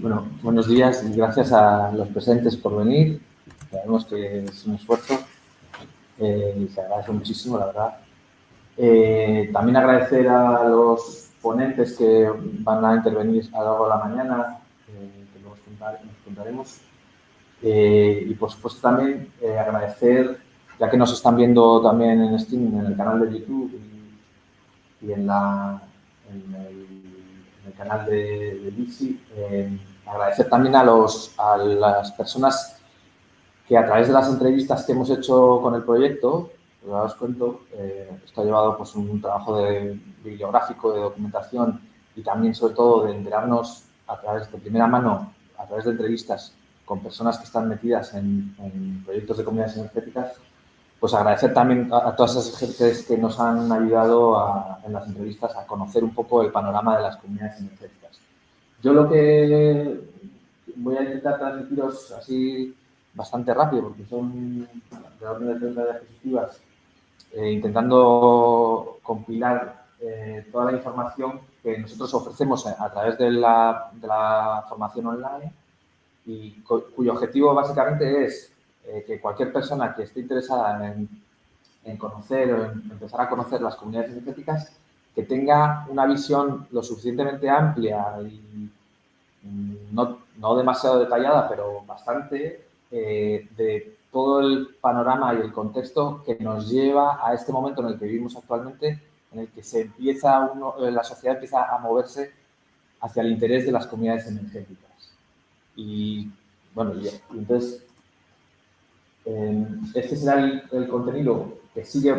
Bueno, buenos días y gracias a los presentes por venir. Sabemos que es un esfuerzo y se agradece muchísimo, la verdad. También agradecer a los ponentes que van a intervenir a lo largo de la mañana, que luego nos contaremos. Y por supuesto también agradecer, ya que nos están viendo también en streaming en el canal de YouTube y en el canal de Lisi, agradecer también a las personas que a través de las entrevistas que hemos hecho con el proyecto, ya os cuento, esto ha llevado pues, un trabajo bibliográfico, de documentación y también sobre todo de enterarnos a través de primera mano, a través de entrevistas con personas que están metidas en proyectos de comunidades energéticas, pues agradecer también a todas esas gentes que nos han ayudado en las entrevistas a conocer un poco el panorama de las comunidades energéticas. Yo lo que voy a intentar transmitiros así bastante rápido, porque son de orden de 30 diapositivas, intentando compilar toda la información que nosotros ofrecemos a través de la formación online y cuyo objetivo básicamente es que cualquier persona que esté interesada en conocer o en empezar a conocer las comunidades energéticas, que tenga una visión lo suficientemente amplia y no demasiado detallada, pero bastante, de todo el panorama y el contexto que nos lleva a este momento en el que vivimos actualmente, en el que la sociedad empieza a moverse hacia el interés de las comunidades energéticas. Y bueno, entonces, este será el contenido que sigue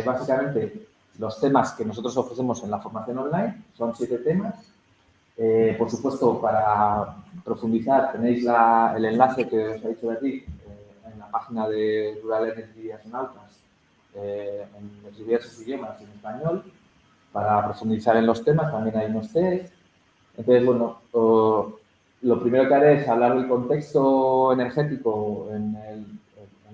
básicamente los temas que nosotros ofrecemos en la formación online. Son 7 temas. Por supuesto, para profundizar tenéis el enlace que os he dicho de aquí en la página de Rural Energy Astronautas en los diversos idiomas y en español. Para profundizar en los temas también hay unos test. Entonces, bueno, lo primero que haré es hablar del contexto energético en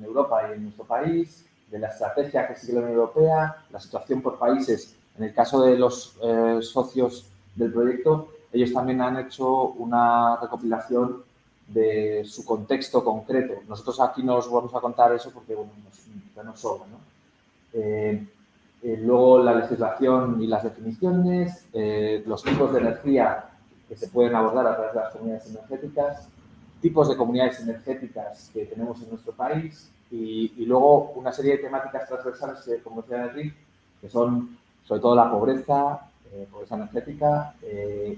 Europa y en nuestro país, de la estrategia que sigue la Unión Europea, la situación por países. En el caso de los socios del proyecto, ellos también han hecho una recopilación de su contexto concreto. Nosotros aquí no os vamos a contar eso porque bueno, nos sobra, ¿no? Luego la legislación y las definiciones, los tipos de energía que se pueden abordar a través de las comunidades energéticas, tipos de comunidades energéticas que tenemos en nuestro país y luego una serie de temáticas transversales, como decía Enrique, que son sobre todo la pobreza energética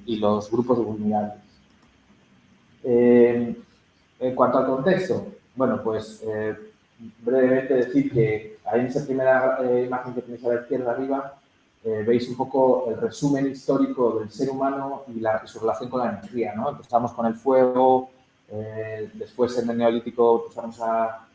y los grupos vulnerables. En cuanto al contexto, bueno, pues brevemente decir que ahí en esa primera imagen que tenéis a la izquierda arriba veis un poco el resumen histórico del ser humano y su relación con la energía, ¿no? Empezamos con el fuego, después en el Neolítico empezamos a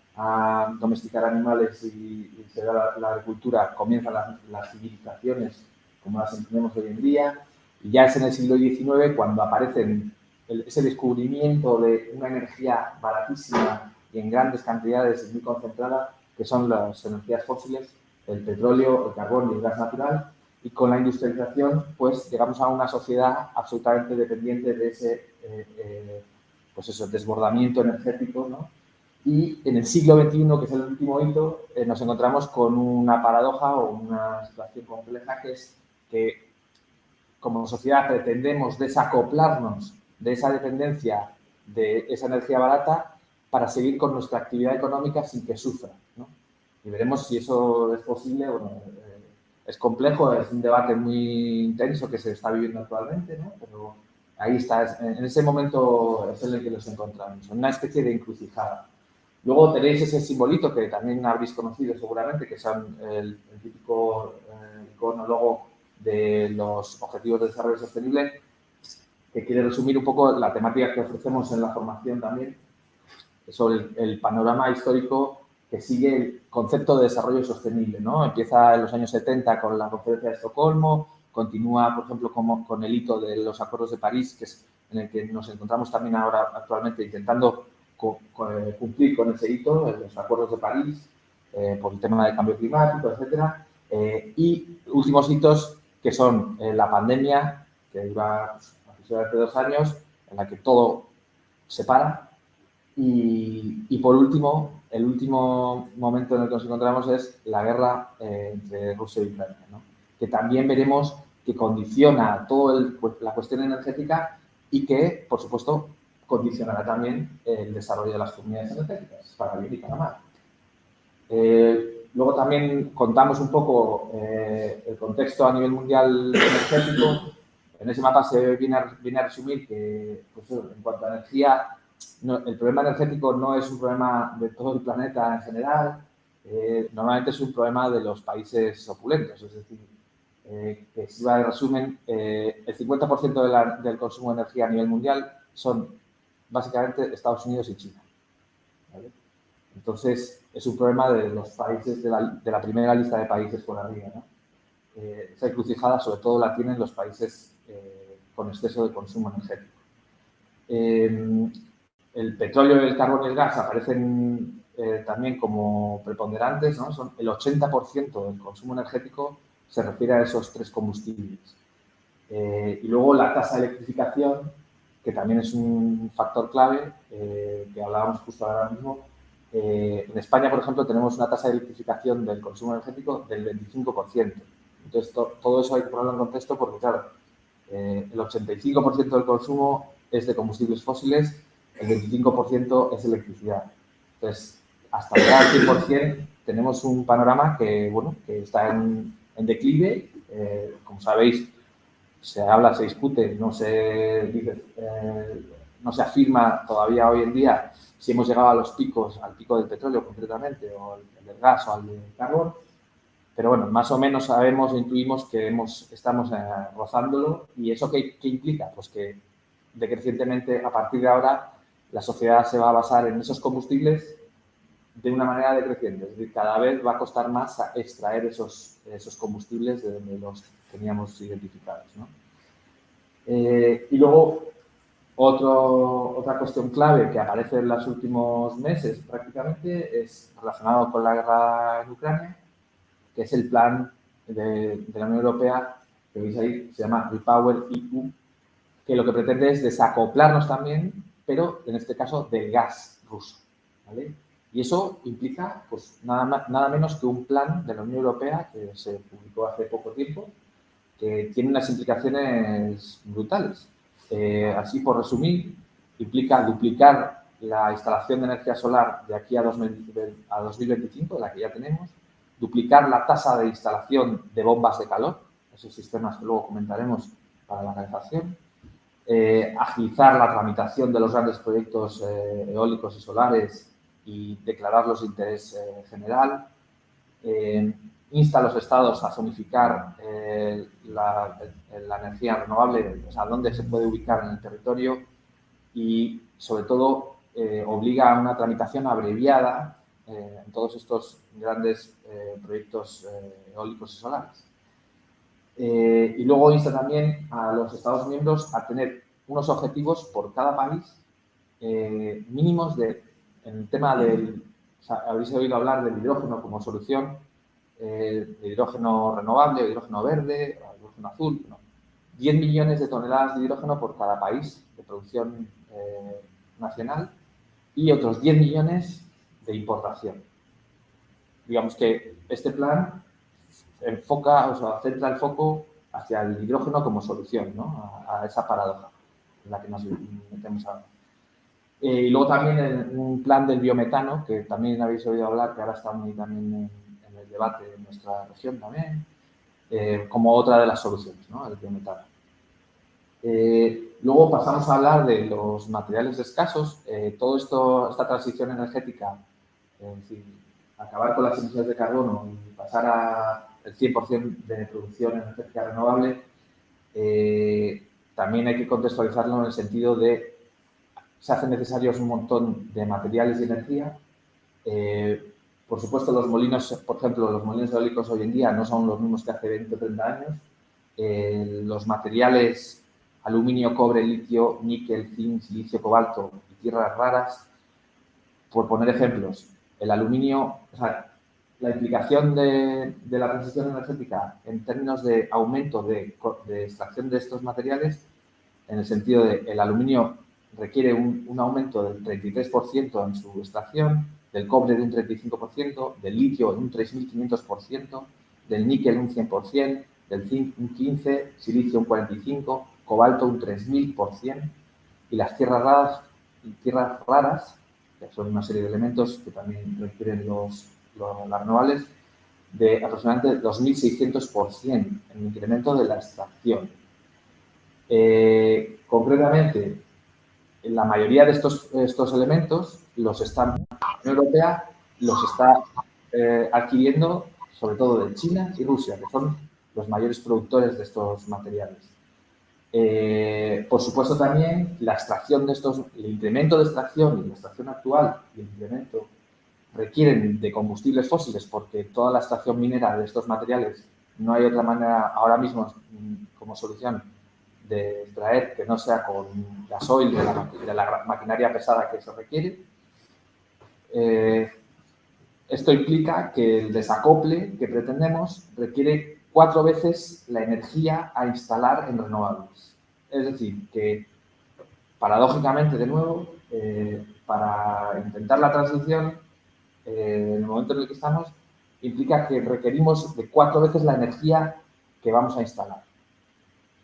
domesticar animales y se da la agricultura, comienzan las civilizaciones como las entendemos hoy en día, y ya es en el siglo XIX cuando aparecen ese descubrimiento de una energía baratísima y en grandes cantidades y muy concentrada, que son las energías fósiles, el petróleo, el carbón y el gas natural, y con la industrialización pues llegamos a una sociedad absolutamente dependiente de ese desbordamiento energético, ¿no? Y en el siglo XXI, que es el último hito, nos encontramos con una paradoja o una situación compleja, que es que como sociedad pretendemos desacoplarnos de esa dependencia de esa energía barata para seguir con nuestra actividad económica sin que sufra, ¿no? Y veremos si eso es posible. Bueno, es complejo, es un debate muy intenso que se está viviendo actualmente, ¿no? Pero ahí está, en ese momento es en el que nos encontramos, en una especie de encrucijada. Luego tenéis ese simbolito que también habréis conocido seguramente, que son el típico icono, logo de los Objetivos de Desarrollo Sostenible, que quiere resumir un poco la temática que ofrecemos en la formación también, sobre el panorama histórico que sigue el concepto de desarrollo sostenible, ¿no? Empieza en los años 70 con la Conferencia de Estocolmo, continúa, por ejemplo, con el hito de los Acuerdos de París, que es en el que nos encontramos también ahora actualmente intentando cumplir con ese hito, los Acuerdos de París, por el tema del cambio climático, etcétera. Y últimos hitos que son la pandemia, que dura aproximadamente 2 años, en la que todo se para. Y por último, el último momento en el que nos encontramos es la guerra entre Rusia y Ucrania, ¿no? Que también veremos que condiciona toda la cuestión energética y que, por supuesto, condicionará también el desarrollo de las comunidades energéticas, para bien y para mal. Luego también contamos un poco el contexto a nivel mundial energético. En ese mapa se viene a resumir que, pues, en cuanto a energía, el problema energético no es un problema de todo el planeta en general. Normalmente es un problema de los países opulentos, es decir, que si va de resumen, el 50% del consumo de energía a nivel mundial son básicamente Estados Unidos y China, ¿vale? Entonces, es un problema de los países de la primera lista de países por arriba, ¿no? Esa encrucijada sobre todo la tienen los países con exceso de consumo energético. El petróleo, el carbón y el gas aparecen también como preponderantes, ¿no? Son el 80% del consumo energético se refiere a esos tres combustibles. Y luego la tasa de electrificación, que también es un factor clave, que hablábamos justo ahora mismo. En España, por ejemplo, tenemos una tasa de electrificación del consumo energético del 25%. Entonces, todo eso hay que ponerlo en contexto porque, claro, el 85% del consumo es de combustibles fósiles, el 25% es electricidad. Entonces, hasta llegar al 100% tenemos un panorama que, bueno, que está en declive. Como sabéis, se habla, se discute, no se afirma todavía hoy en día si hemos llegado a los picos, al pico del petróleo concretamente, o al del gas o al del carbón. Pero bueno, más o menos sabemos o intuimos que estamos rozándolo. ¿Y eso qué implica? Pues que decrecientemente, a partir de ahora, la sociedad se va a basar en esos combustibles de una manera decreciente. Es decir, cada vez va a costar más extraer esos combustibles de donde los teníamos identificados, ¿no? Y luego, otra cuestión clave que aparece en los últimos meses prácticamente es relacionado con la guerra en Ucrania, que es el plan de la Unión Europea, que veis ahí, se llama REPowerEU, que lo que pretende es desacoplarnos también, pero en este caso del gas ruso, ¿vale? Y eso implica, pues, nada menos que un plan de la Unión Europea que se publicó hace poco tiempo, que tiene unas implicaciones brutales. Así, por resumir, implica duplicar la instalación de energía solar de aquí a 2025, de la que ya tenemos, duplicar la tasa de instalación de bombas de calor, esos sistemas que luego comentaremos para la calefacción, agilizar la tramitación de los grandes proyectos eólicos y solares y declararlos de interés general, insta a los estados a zonificar la energía renovable, o sea, dónde se puede ubicar en el territorio, y, sobre todo, obliga a una tramitación abreviada en todos estos grandes proyectos eólicos y solares. Y luego insta también a los Estados miembros a tener unos objetivos por cada país mínimos en el tema del... O sea, habréis oído hablar del hidrógeno como solución, de hidrógeno renovable, hidrógeno verde, hidrógeno azul. ¿No? 10 millones de toneladas de hidrógeno por cada país de producción nacional y otros 10 millones de importación. Digamos que este plan enfoca, o sea, centra el foco hacia el hidrógeno como solución, ¿no? a esa paradoja en la que nos metemos ahora. Y luego también un plan del biometano, que también habéis oído hablar, que ahora está muy también en el debate en nuestra región también, como otra de las soluciones, ¿no? El biometano. Luego pasamos a hablar de los materiales escasos. Todo esto, esta transición energética, es decir, acabar con las emisiones de carbono y pasar al 100% de producción energética renovable, también hay que contextualizarlo en el sentido de se hacen necesarios un montón de materiales y energía. Por supuesto, los molinos, por ejemplo, los molinos eólicos hoy en día no son los mismos que hace 20 o 30 años. Los materiales aluminio, cobre, litio, níquel, zinc, silicio, cobalto y tierras raras, por poner ejemplos, el aluminio, o sea, la implicación de la transición energética en términos de aumento de extracción de estos materiales en el sentido de el aluminio requiere un aumento del 33% en su extracción, del cobre de un 35%, del litio de un 3.500%, del níquel un 100%, del zinc un 15%, silicio un 45%, cobalto un 3.000%, y las tierras raras, que son una serie de elementos que también requieren las renovables, de aproximadamente 2.600% en el incremento de la extracción. Concretamente, la mayoría de estos elementos la Unión Europea los está adquiriendo sobre todo de China y Rusia, que son los mayores productores de estos materiales. Por supuesto, también la extracción de estos, el incremento de extracción y la extracción actual y el incremento requieren de combustibles fósiles porque toda la extracción minera de estos materiales no hay otra manera ahora mismo como solución de extraer que no sea con gasoil de la maquinaria pesada que se requiere. Esto implica que el desacople que pretendemos requiere 4 veces la energía a instalar en renovables. Es decir, que paradójicamente, de nuevo, para intentar la transición, en el momento en el que estamos, implica que requerimos de 4 veces la energía que vamos a instalar.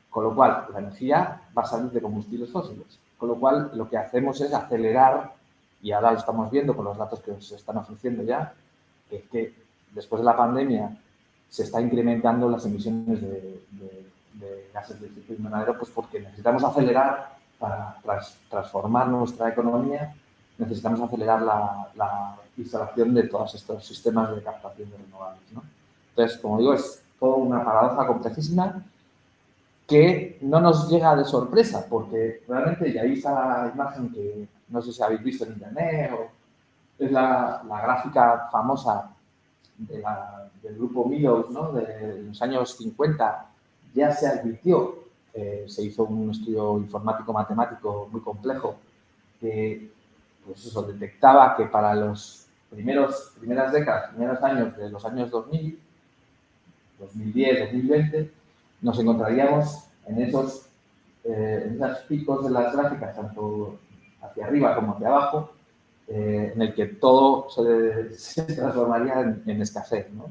Con lo cual, la energía va a salir de combustibles fósiles. Con lo cual, lo que hacemos es acelerar, y ahora lo estamos viendo con los datos que os están ofreciendo ya, que es que después de la pandemia se está incrementando las emisiones de gases de efecto invernadero, pues porque necesitamos acelerar para transformar nuestra economía, necesitamos acelerar la instalación de todos estos sistemas de captación de renovables, ¿no? Entonces, como digo, es toda una paradoja complejísima que no nos llega de sorpresa, porque realmente, y ahí está la imagen que no sé si habéis visto en internet, es la gráfica famosa del grupo Meadows, ¿no? De los años 50, ya se advirtió, se hizo un estudio informático-matemático muy complejo que pues eso, detectaba que para los primeras décadas, primeros años de los años 2000, 2010, 2020, nos encontraríamos en esos picos de las gráficas, tanto hacia arriba como hacia abajo, en el que todo se transformaría en escasez, ¿no?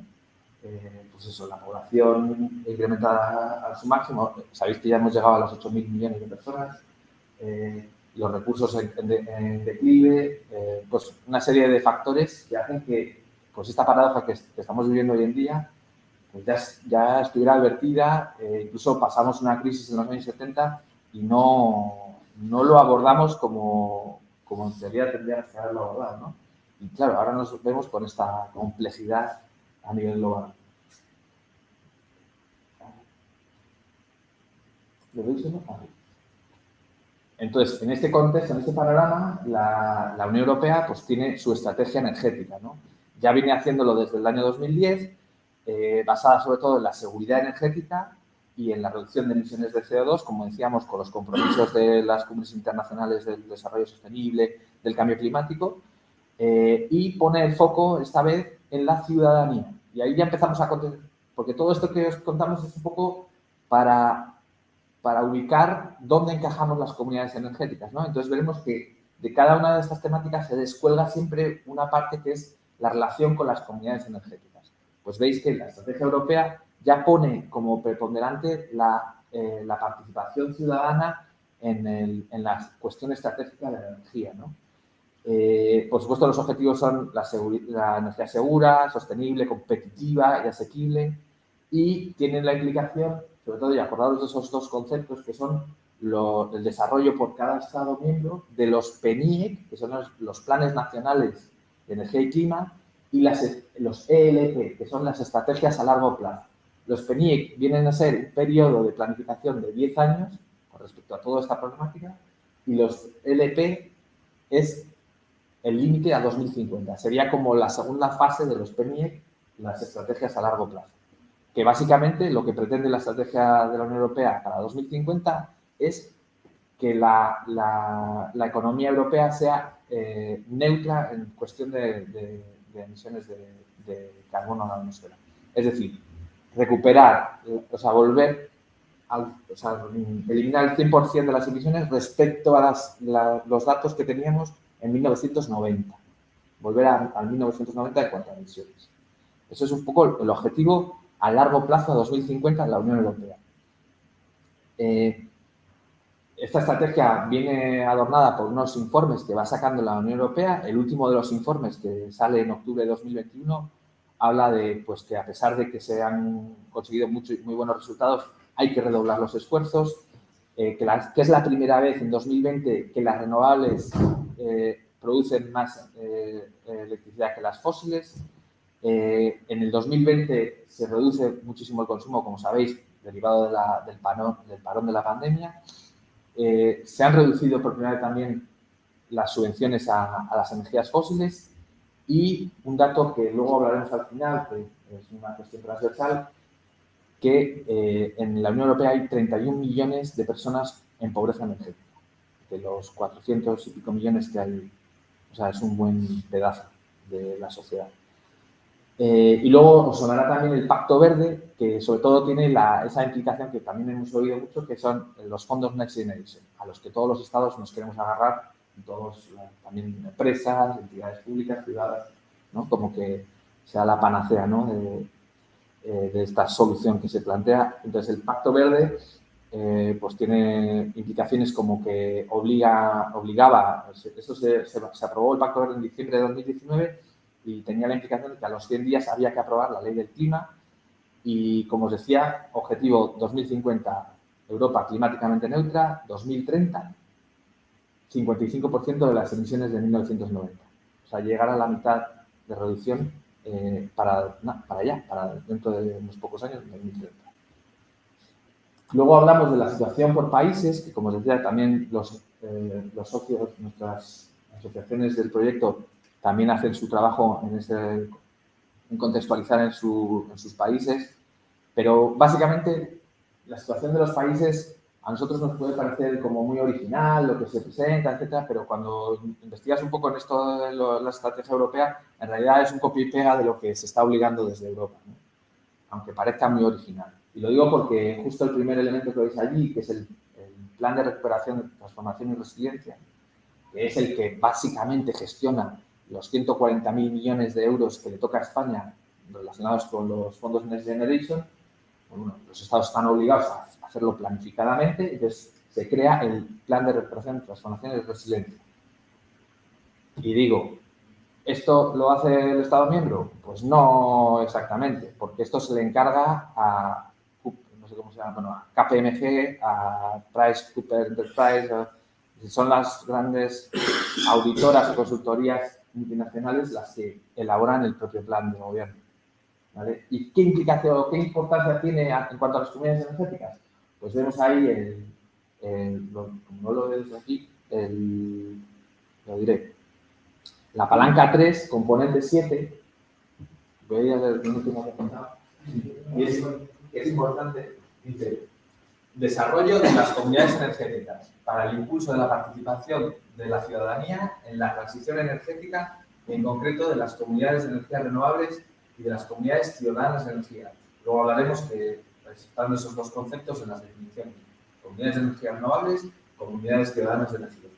Pues eso, la población incrementada a su máximo, sabéis que ya hemos llegado a los 8.000 millones de personas, los recursos en declive, pues una serie de factores que hacen que pues esta paradoja que estamos viviendo hoy en día pues ya estuviera advertida, incluso pasamos una crisis en los años 70 y no lo abordamos como en teoría tendríamos que haberlo abordado, ¿no? Y claro, ahora nos vemos con esta complejidad a nivel global. ¿Lo veis, no? Entonces, en este contexto, en este panorama, la Unión Europea pues, tiene su estrategia energética, ¿no? Ya viene haciéndolo desde el año 2010, basada sobre todo en la seguridad energética y en la reducción de emisiones de CO2, como decíamos, con los compromisos de las cumbres internacionales del desarrollo sostenible, del cambio climático, y pone el foco, esta vez, en la ciudadanía. Y ahí ya empezamos a contar, porque todo esto que os contamos es un poco para ubicar dónde encajamos las comunidades energéticas, ¿no? Entonces veremos que de cada una de estas temáticas se descuelga siempre una parte que es la relación con las comunidades energéticas. Pues veis que la estrategia europea ya pone como preponderante la participación ciudadana en la cuestión estratégica de la energía, ¿no? Por supuesto, los objetivos son la energía segura, sostenible, competitiva y asequible, y tienen la implicación, sobre todo, y acordados de esos dos conceptos, que son el desarrollo por cada Estado miembro de los PNIEC, que son los planes nacionales de energía y clima, y los ELP, que son las estrategias a largo plazo. Los PNIEC vienen a ser un periodo de planificación de 10 años con respecto a toda esta problemática, y los ELP es el límite a 2050. Sería como la segunda fase de los PNIEC, las estrategias a largo plazo. Que básicamente lo que pretende la estrategia de la Unión Europea para 2050 es que la economía europea sea neutra en cuestión de emisiones de carbono a la atmósfera. Es decir, recuperar, o sea, volver o sea, eliminar el 100% de las emisiones respecto a los datos que teníamos en 1990. Volver al 1990 en cuanto a emisiones. Eso es un poco el objetivo a largo plazo, a 2050, de la Unión Europea. Esta estrategia viene adornada por unos informes que va sacando la Unión Europea. El último de los informes, que sale en octubre de 2021, habla de pues, que a pesar de que se han conseguido muy buenos resultados, hay que redoblar los esfuerzos, que es la primera vez en 2020 que las renovables producen más electricidad que las fósiles. En el 2020 se reduce muchísimo el consumo, como sabéis, derivado del parón de la pandemia. Se han reducido por primera vez también las subvenciones a las energías fósiles y un dato que luego hablaremos al final, que es una cuestión transversal, que en la Unión Europea hay 31 millones de personas en pobreza energética, de los 400 y pico millones que hay. O sea, es un buen pedazo de la sociedad. Y luego os sonará también el Pacto Verde, que sobre todo tiene esa implicación que también hemos oído mucho, que son los fondos Next Generation, a los que todos los estados nos queremos agarrar, todos, también empresas, entidades públicas, privadas, ¿no? Como que sea la panacea, ¿no? de esta solución que se plantea. Entonces, el Pacto Verde pues tiene implicaciones como que obligaba, esto se aprobó el Pacto Verde en diciembre de 2019 y tenía la implicación de que a los 100 días había que aprobar la ley del clima y, como os decía, objetivo 2050, Europa climáticamente neutra, 2030, 55% de las emisiones de 1990. O sea, llegar a la mitad de reducción para dentro de unos pocos años, 2030. Luego hablamos de la situación por países, que como os decía, también los socios, nuestras asociaciones del proyecto, también hacen su trabajo en contextualizar en sus países, pero básicamente la situación de los países a nosotros nos puede parecer como muy original, lo que se presenta, etcétera, pero cuando investigas un poco en esto de la estrategia europea, en realidad es un copia y pega de lo que se está obligando desde Europa, ¿no? Aunque parezca muy original. Y lo digo porque justo el primer elemento que veis allí, que es el Plan de Recuperación, Transformación y Resiliencia, que es el que básicamente gestiona los 140.000 millones de euros que le toca a España relacionados con los fondos Next Generation, bueno, los estados están obligados a hacerlo planificadamente, entonces se crea el Plan de Recuperación, Transformación y Resiliencia. Y digo, ¿esto lo hace el Estado miembro? Pues no exactamente, porque esto se le encarga a, no sé cómo se llama, bueno, a KPMG, a PricewaterhouseCoopers, son las grandes auditoras o consultorías multinacionales las que elaboran el propio plan de gobierno, ¿vale? ¿Y qué implicación, qué importancia tiene en cuanto a las comunidades energéticas? Pues vemos ahí como no lo veo aquí, lo diré. La palanca 3, componente 7, voy a ir a ver el último que he contado, y es importante, dice, desarrollo de las comunidades energéticas para el impulso de la participación de la ciudadanía en la transición energética, en concreto de las comunidades de energías renovables y de las comunidades ciudadanas de energía. Luego hablaremos que están esos dos conceptos en las definiciones. Comunidades de energías renovables, comunidades ciudadanas de energía,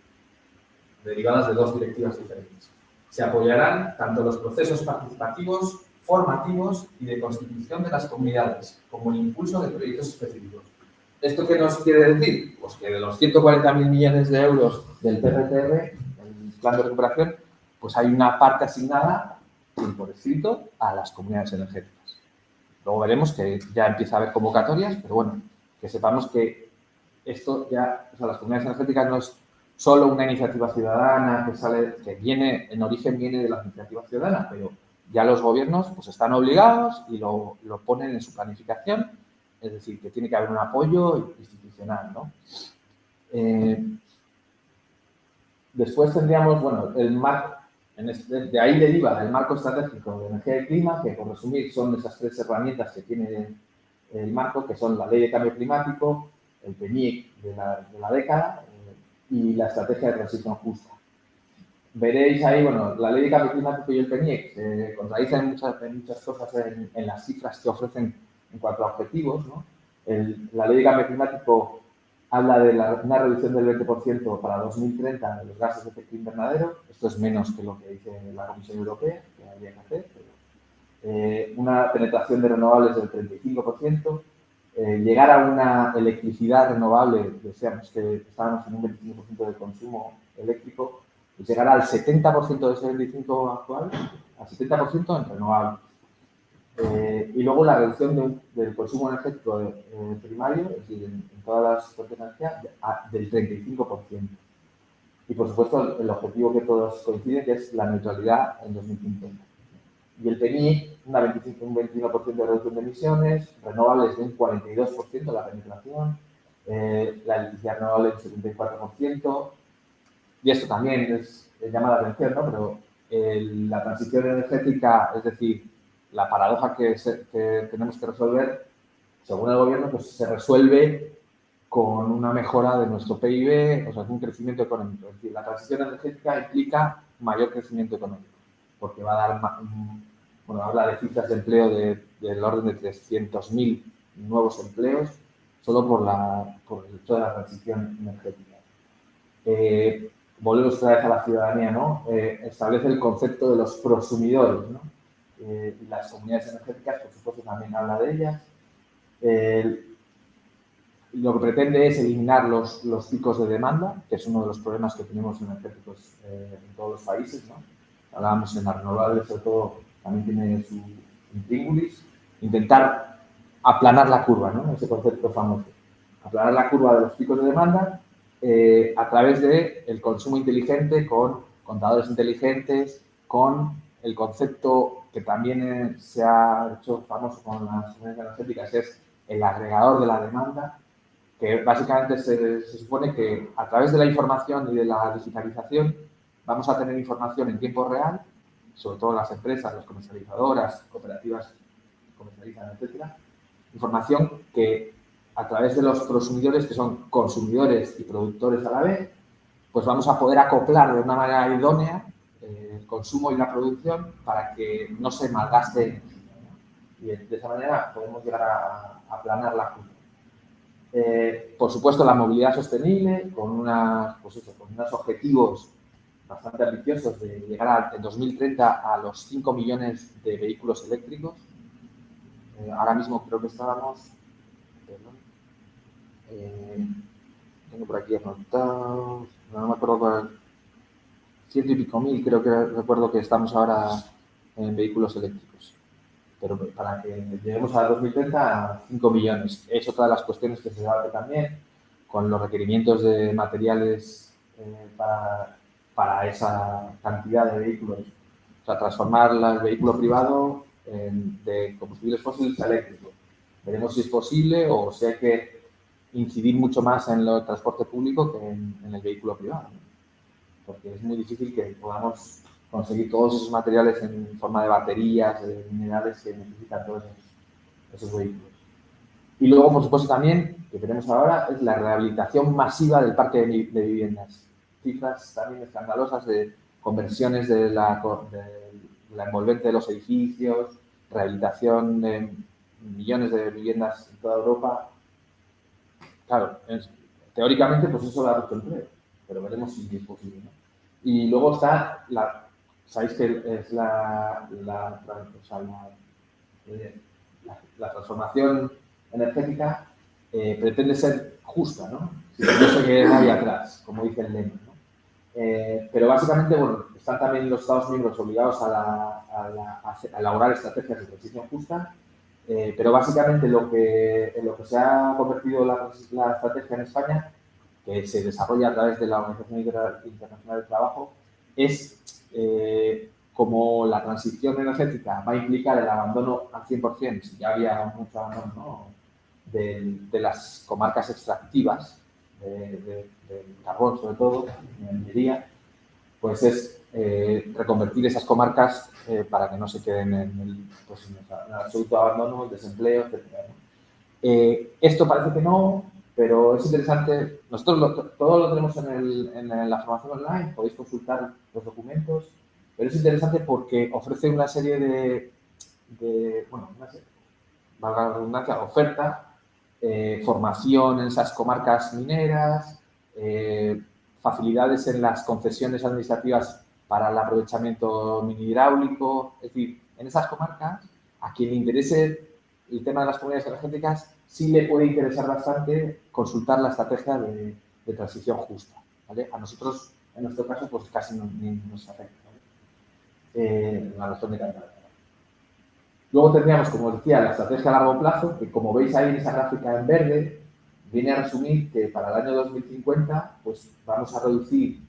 derivadas de dos directivas diferentes. Se apoyarán tanto los procesos participativos, formativos y de constitución de las comunidades, como el impulso de proyectos específicos. ¿Esto qué nos quiere decir? Pues que de los 140.000 millones de euros del PRTR, el Plan de Recuperación, pues hay una parte asignada, por escrito, a las comunidades energéticas. Luego veremos que ya empieza a haber convocatorias, pero bueno, que sepamos que esto ya, o sea, las comunidades energéticas no es solo una iniciativa ciudadana que viene, en origen viene de la iniciativa ciudadana, pero ya los gobiernos pues están obligados y lo ponen en su planificación, es decir, que tiene que haber un apoyo institucional, ¿no? Después tendríamos, bueno, el marco, de ahí deriva el marco estratégico de energía y clima, que por resumir son esas tres herramientas que tiene el marco, que son la ley de cambio climático, el PNIEC de la década y la estrategia de transición justa. Veréis ahí, bueno, la ley de cambio climático y el PNIEC se contradicen en muchas cosas en las cifras que ofrecen en cuanto a objetivos, ¿no? La ley de cambio climático habla de una reducción del 20% para 2030 de los gases de efecto invernadero. Esto es menos que lo que dice la Comisión Europea, que habría que hacer. Una penetración de renovables del 35%, llegar a una electricidad renovable, decíamos que estábamos en un 25% de consumo eléctrico, pues llegar al 70% de ese 25% actual, al 70% en renovables. Y luego la reducción del consumo energético primario, es decir, en todas las fuentes de energía, del 35%. Y por supuesto el objetivo que todos coinciden, que es la neutralidad en 2050. Y el PNI, un 21% de reducción de emisiones, renovables de un 42% la penetración, la electricidad renovable un 74%. Y esto también llama la atención, ¿no? Pero la transición energética, es decir, la paradoja que tenemos que resolver, según el gobierno, pues se resuelve con una mejora de nuestro PIB, o sea, un crecimiento económico. Es decir, la transición energética implica mayor crecimiento económico, porque va a dar, bueno, habla de cifras de empleo del orden de 300.000 nuevos empleos solo por el hecho de la transición energética. Volvemos otra vez a la ciudadanía, ¿no? Establece el concepto de los prosumidores, ¿no? Y las comunidades energéticas, por supuesto, también habla de ellas. Lo que pretende es eliminar los picos de demanda, que es uno de los problemas que tenemos energéticos en todos los países, ¿no? Hablábamos en las renovables, sobre todo, también tiene su intríngulis. Intentar aplanar la curva, ¿no? Ese concepto famoso. Aplanar la curva de los picos de demanda a través del consumo inteligente, con contadores inteligentes, con el concepto que también se ha hecho famoso con las comunidades energéticas, es el agregador de la demanda, que básicamente se supone que a través de la información y de la digitalización vamos a tener información en tiempo real, sobre todo las empresas, las comercializadoras, cooperativas que comercializan, etcétera, información que a través de los prosumidores, que son consumidores y productores a la vez, pues vamos a poder acoplar de una manera idónea el consumo y la producción para que no se malgaste. Y de esa manera podemos llegar a aplanar la curva. Por supuesto, la movilidad sostenible, con unos objetivos bastante ambiciosos de llegar en 2030 a los 5 millones de vehículos eléctricos. Ahora mismo creo que estábamos... tengo por aquí anotado, no me acuerdo cuál, 100 y pico mil, creo que recuerdo que estamos ahora en vehículos eléctricos. Pero para que lleguemos a 2030 a 5 millones. Es otra de las cuestiones que se debate también, con los requerimientos de materiales para esa cantidad de vehículos. O sea, transformar el vehículo privado de combustibles fósiles a eléctricos. Veremos si es posible o si hay que incidir mucho más en el transporte público que en el vehículo privado, ¿no? Porque es muy difícil que podamos conseguir todos esos materiales en forma de baterías, de minerales que necesitan todos esos vehículos. Y luego, por supuesto, también, que tenemos ahora, es la rehabilitación masiva del parque de viviendas. Cifras también escandalosas de conversiones de la envolvente de los edificios, rehabilitación de millones de viviendas en toda Europa. Claro, teóricamente, pues eso da mucho empleo, pero veremos si es posible, ¿no? Y luego está sabéis que es la transformación energética pretende ser justa, ¿no? Si no se quede nadie atrás, como dice el lema, ¿no? Pero básicamente, bueno, están también los Estados miembros obligados a elaborar estrategias de transición justa, pero básicamente en lo que se ha convertido la estrategia en España, que se desarrolla a través de la Organización Internacional del Trabajo, es como la transición energética va a implicar el abandono al 100%, si ya había mucho abandono, ¿no?, de las comarcas extractivas, de carbón sobre todo, en minería, pues es reconvertir esas comarcas para que no se queden en el absoluto abandono, el desempleo, etc., ¿no? Esto parece que no, pero es interesante. Nosotros todo lo tenemos en la formación online, podéis consultar los documentos, pero es interesante porque ofrece una serie valga la redundancia, oferta formación en esas comarcas mineras, facilidades en las concesiones administrativas para el aprovechamiento mini-hidráulico. Es decir, en esas comarcas, a quien le interese el tema de las comunidades energéticas, sí le puede interesar bastante consultar la estrategia de transición justa, ¿vale? A nosotros, en nuestro caso, pues casi ni nos afecta, ¿vale? En la región de Cantabria. Luego tendríamos, como os decía, la estrategia a largo plazo, que como veis ahí en esa gráfica en verde, viene a resumir que para el año 2050 pues vamos a reducir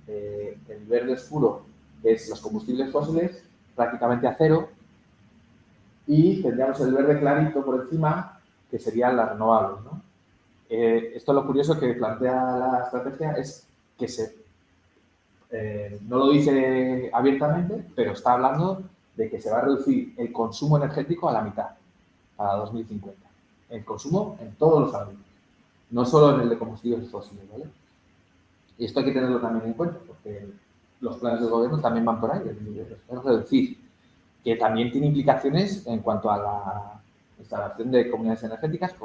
el verde oscuro, que es los combustibles fósiles, prácticamente a cero, y tendríamos el verde clarito por encima, que serían las renovables, ¿no? Esto lo curioso que plantea la estrategia es que no lo dice abiertamente, pero está hablando de que se va a reducir el consumo energético a la mitad para 2050. El consumo en todos los ámbitos, no solo en el de combustibles fósiles, ¿vale? Y esto hay que tenerlo también en cuenta, porque los planes del gobierno también van por ahí, es reducir, que también tiene implicaciones en cuanto a la instalación de comunidades energéticas,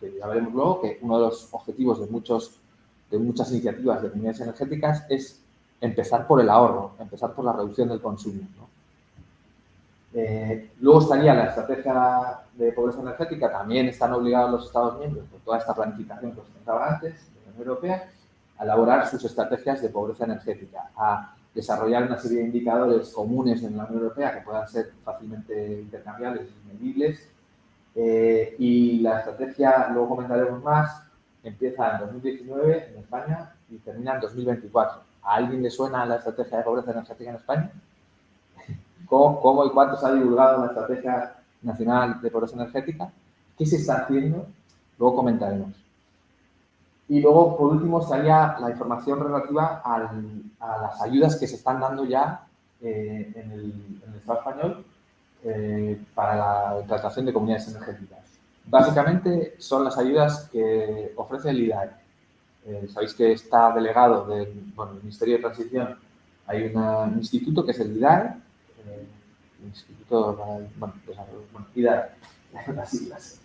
que ya veremos luego que uno de los objetivos de muchas iniciativas de comunidades energéticas es empezar por el ahorro, empezar por la reducción del consumo, ¿no? Luego estaría la estrategia de pobreza energética, también están obligados los Estados miembros, por toda esta planificación que os contaba antes, de la Unión Europea, a elaborar sus estrategias de pobreza energética, a desarrollar una serie de indicadores comunes en la Unión Europea que puedan ser fácilmente intercambiables y medibles. Y la estrategia, luego comentaremos más, empieza en 2019 en España y termina en 2024. ¿A alguien le suena la estrategia de pobreza energética en España? ¿Cómo y cuánto se ha divulgado la Estrategia Nacional de Pobreza Energética? ¿Qué se está haciendo? Luego comentaremos. Y luego, por último, estaría la información relativa a las ayudas que se están dando ya en el Estado español para la implantación de comunidades energéticas. Básicamente son las ayudas que ofrece el IDAE. Sabéis que está delegado del Ministerio de Transición. Hay un instituto que es el IDAE, Instituto para el Desarrollo, IDAE, las siglas.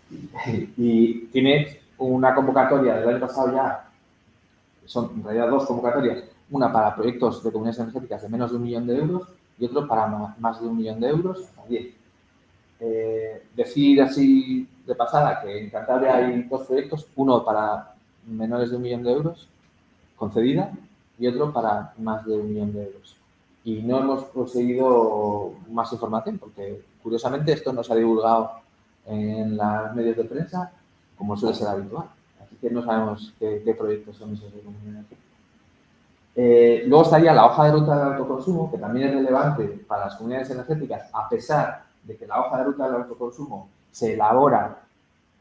Y tiene una convocatoria del año pasado ya, son en realidad dos convocatorias, una para proyectos de comunidades energéticas de menos de 1 millón de euros y otro para más de 1 millón de euros, también. Decir así de pasada que en Cantabria hay dos proyectos, uno para menores de 1 millón de euros concedida y otro para más de 1 millón de euros. Y no hemos conseguido más información porque, curiosamente, esto no se ha divulgado en los medios de prensa como suele ser habitual. Así que no sabemos qué proyectos son esos de comunidad energética. Luego estaría la hoja de ruta del autoconsumo, que también es relevante para las comunidades energéticas, a pesar de que la hoja de ruta del autoconsumo se elabora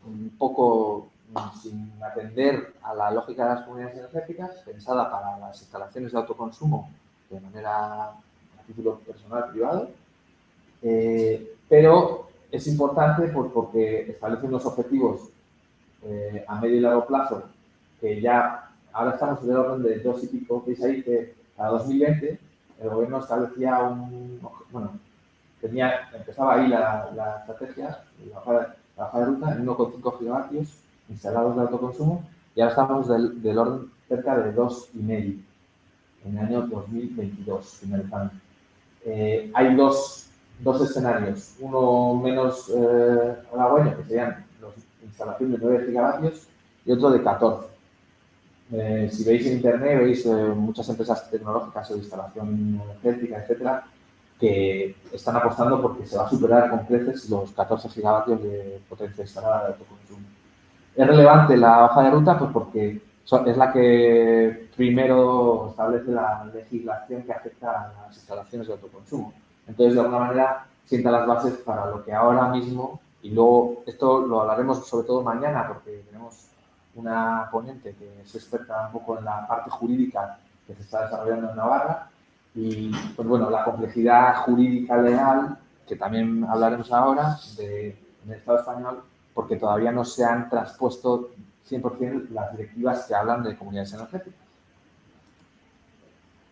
un poco sin atender a la lógica de las comunidades energéticas, pensada para las instalaciones de autoconsumo de manera a título personal privado, pero es importante porque establece unos objetivos a medio y largo plazo que ya ahora estamos en el orden de 2 y pico, veis ahí que para 2020 el gobierno establecía empezaba ahí la estrategia, la hoja de ruta en 1,5 gigavatios instalados de autoconsumo y ahora estamos del orden cerca de 2,5 en el año 2022, finalizando. Hay dos escenarios, uno menos halagüeño, que serían las instalaciones de 9 gigavatios y otro de 14. Si veis en internet, veis muchas empresas tecnológicas o de instalación energética, etcétera, que están apostando porque se va a superar con creces los 14 gigavatios de potencia instalada de autoconsumo. Es relevante la hoja de ruta pues porque es la que primero establece la legislación que afecta a las instalaciones de autoconsumo. Entonces, de alguna manera, sienta las bases para lo que ahora mismo, y luego esto lo hablaremos sobre todo mañana porque tenemos una ponente que es experta un poco en la parte jurídica que se está desarrollando en Navarra y, pues bueno, la complejidad jurídica legal, que también hablaremos ahora, en el Estado español, porque todavía no se han transpuesto 100% las directivas que hablan de comunidades energéticas.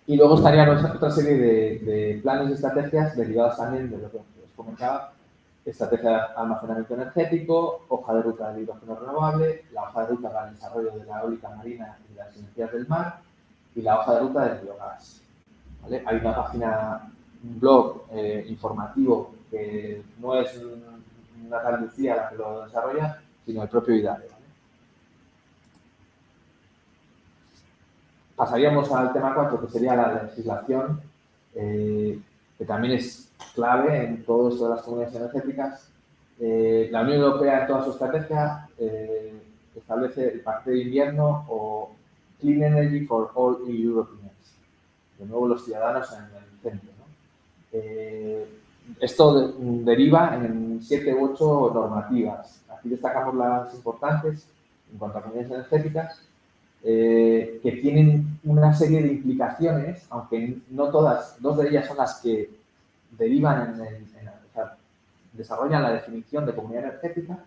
Y luego estarían otra serie de planes y estrategias derivados también de lo que os comentaba, estrategia de almacenamiento energético, hoja de ruta del hidrógeno renovable, la hoja de ruta para el desarrollo de la eólica marina y las energías del mar y la hoja de ruta del biogás. ¿Vale? Hay una página, un blog informativo que no es una tal Lucía la que lo desarrolla, sino el propio IDARE. ¿Vale? Pasaríamos al tema 4, que sería la legislación, que también es clave en todo esto de las comunidades energéticas. La Unión Europea en toda su estrategia establece el paquete de invierno o Clean Energy for All Europeans. De nuevo, los ciudadanos en el centro, ¿no? Esto deriva en 7 u 8 normativas. Aquí destacamos las importantes en cuanto a comunidades energéticas, que tienen una serie de implicaciones, aunque no todas, 2 de ellas son las que derivan o sea, desarrollan la definición de comunidad energética,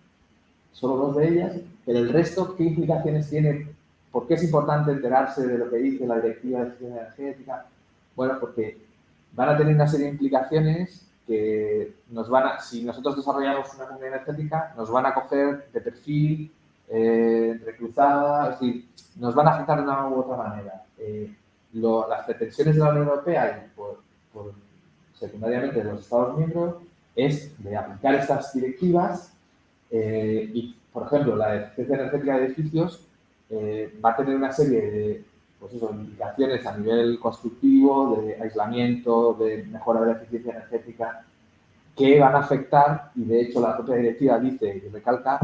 solo 2 de ellas, pero el resto, ¿qué implicaciones tiene? ¿Por qué es importante enterarse de lo que dice la Directiva de Eficiencia Energética? Bueno, porque van a tener una serie de implicaciones que nos van a, si nosotros desarrollamos una comunidad energética, nos van a coger de perfil, entrecruzada, es decir, nos van a afectar de una u otra manera. Las pretensiones de la Unión Europea y por secundariamente de los Estados miembros es de aplicar estas directivas y, por ejemplo, la eficiencia energética de edificios va a tener una serie de pues eso, implicaciones a nivel constructivo, de aislamiento, de mejora de la eficiencia energética, que van a afectar, y de hecho la propia directiva dice y recalca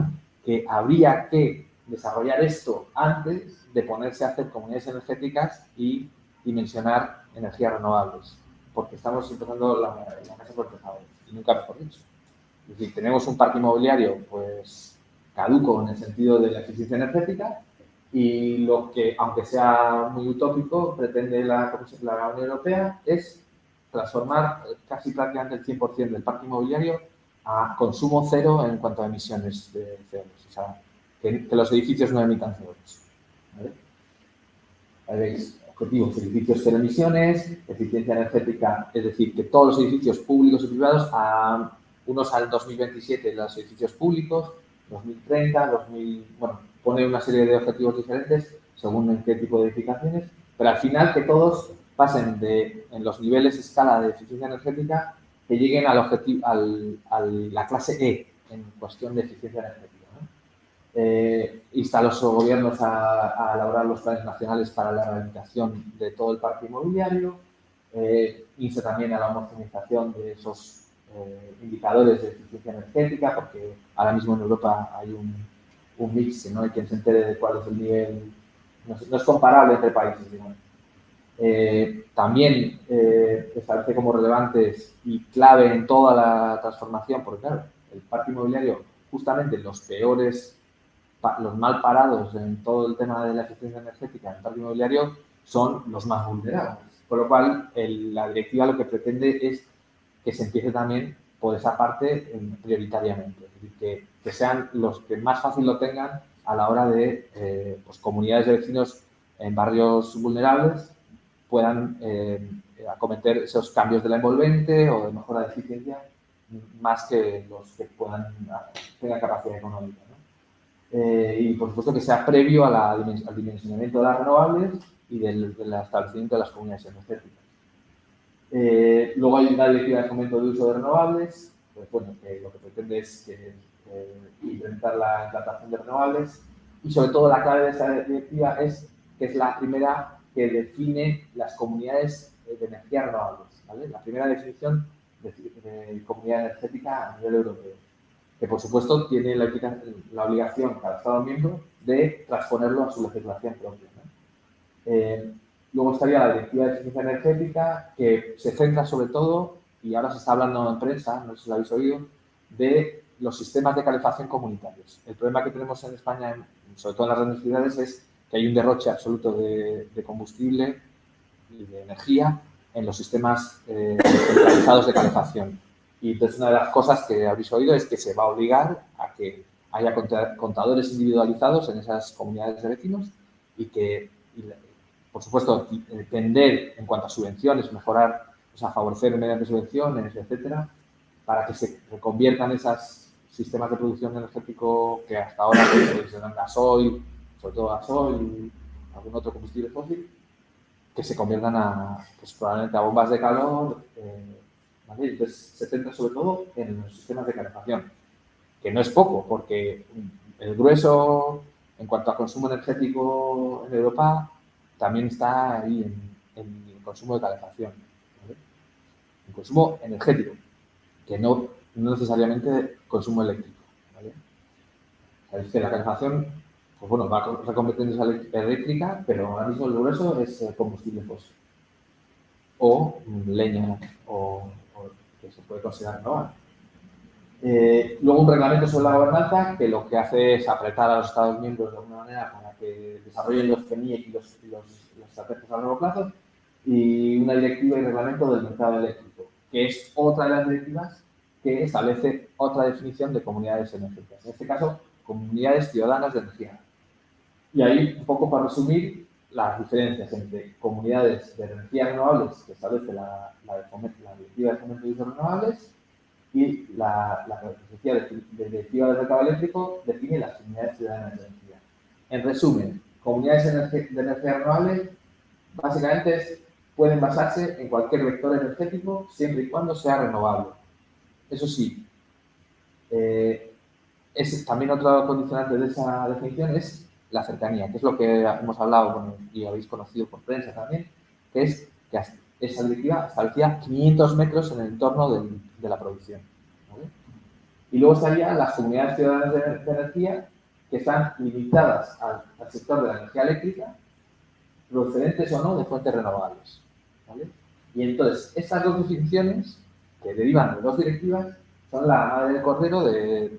que habría que desarrollar esto antes de ponerse a hacer comunidades energéticas y dimensionar energías renovables, porque estamos empezando la casa por el tejado, y nunca mejor dicho. Es decir, tenemos un parque inmobiliario pues caduco en el sentido de la eficiencia energética y lo que, aunque sea muy utópico, pretende la Unión Europea es transformar casi prácticamente el 100% del parque inmobiliario a consumo cero en cuanto a emisiones de CO2. O sea, que los edificios no emitan CO2. ¿Vale? Ahí veis, objetivos, edificios cero emisiones, eficiencia energética, es decir, que todos los edificios públicos y privados, unos al 2027 los edificios públicos, 2030, 2000, bueno, pone una serie de objetivos diferentes según en qué tipo de edificaciones, pero al final que todos pasen en los niveles escala de eficiencia energética que lleguen al objetivo, a la clase E en cuestión de eficiencia energética. Insta a los gobiernos a elaborar los planes nacionales para la rehabilitación de todo el parque inmobiliario, insta también a la homogeneización de esos indicadores de eficiencia energética, porque ahora mismo en Europa hay un mix, ¿no? Hay quien se entere de cuál es el nivel, no es comparable entre países, digamos. También establece como relevantes y clave en toda la transformación, porque claro, el parque inmobiliario, justamente los peores, los mal parados en todo el tema de la eficiencia energética en el parque inmobiliario son los más vulnerables. Por lo cual, la directiva lo que pretende es que se empiece también por esa parte prioritariamente. Es decir, que sean los que más fácil lo tengan a la hora de pues, comunidades de vecinos en barrios vulnerables puedan acometer esos cambios de la envolvente o de mejora de eficiencia más que los que tengan capacidad económica, ¿no? Y por supuesto que sea previo al dimensionamiento de las renovables y del establecimiento de las comunidades energéticas. Luego hay una directiva de fomento de uso de renovables, pues bueno, que lo que pretende es implementar la implantación de renovables y sobre todo la clave de esta directiva es que es la primera que define las comunidades de energía renovables, ¿vale? La primera definición de comunidad energética a nivel europeo, que por supuesto tiene la obligación cada Estado miembro de transponerlo a su legislación propia, ¿no? Luego estaría la Directiva de Eficiencia Energética, que se centra sobre todo, y ahora se está hablando en prensa, no sé si lo habéis oído, de los sistemas de calefacción comunitarios. El problema que tenemos en España, sobre todo en las grandes ciudades, es que hay un derroche absoluto de combustible y de energía en los sistemas centralizados de calefacción. Y entonces una de las cosas que habréis oído es que se va a obligar a que haya contadores individualizados en esas comunidades de vecinos y que, por supuesto, tender en cuanto a subvenciones, mejorar, o sea, favorecer mediante subvenciones, etcétera, para que se reconviertan esos sistemas de producción energético que hasta ahora pues, eran gasoil, sobre todo gasoil y algún otro combustible fósil, que se conviertan pues, probablemente a bombas de calor, ¿vale? Entonces se centra sobre todo en los sistemas de calefacción, que no es poco, porque el grueso en cuanto a consumo energético en Europa también está ahí en el consumo de calefacción, ¿vale? El consumo energético, que no necesariamente consumo eléctrico, ¿vale? Sabéis que la calefacción, pues bueno, va reconvirtiéndose a eléctrica, pero ahora mismo el grueso es combustible fósil o leña o que se puede considerar renovable. Luego un reglamento sobre la gobernanza que lo que hace es apretar a los Estados miembros de alguna manera para que desarrollen los PNIEC y las estrategias a largo plazo, y una directiva y reglamento del mercado eléctrico, que es otra de las directivas que establece otra definición de comunidades energéticas. En este caso, comunidades ciudadanas de energía. Y ahí, un poco para resumir, las diferencias entre comunidades de energías renovables que establece la directiva de fomento de usos renovables y la directiva del mercado eléctrico define las comunidades ciudadanas de energía. En resumen, comunidades de energía renovable básicamente pueden basarse en cualquier vector energético siempre y cuando sea renovable. Eso sí, también otro condicionante de esa definición es la cercanía, que es lo que hemos hablado y habéis conocido por prensa también, que es que esa directiva establecía 500 metros en el entorno de la producción, ¿vale? Y luego estarían las comunidades ciudadanas de energía, que están limitadas al sector de la energía eléctrica, procedentes o no de fuentes renovables, ¿vale? Y entonces, estas dos definiciones, que derivan de dos directivas, son la madre del cordero de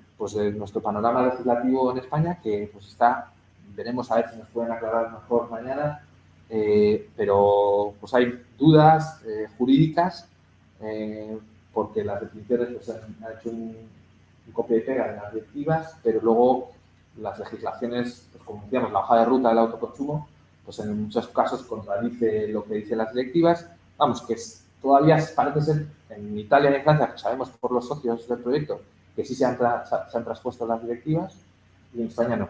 nuestro panorama legislativo en España, que pues veremos a ver si nos pueden aclarar mejor mañana, pero pues hay dudas jurídicas, porque las definiciones pues, han hecho un copia y pega de las directivas, pero luego las legislaciones, pues como decíamos, la hoja de ruta del autoconsumo, pues en muchos casos contradice lo que dicen las directivas. Vamos, que todavía parece ser en Italia y en Francia, que sabemos por los socios del proyecto, que sí se han traspuesto las directivas, y en España no.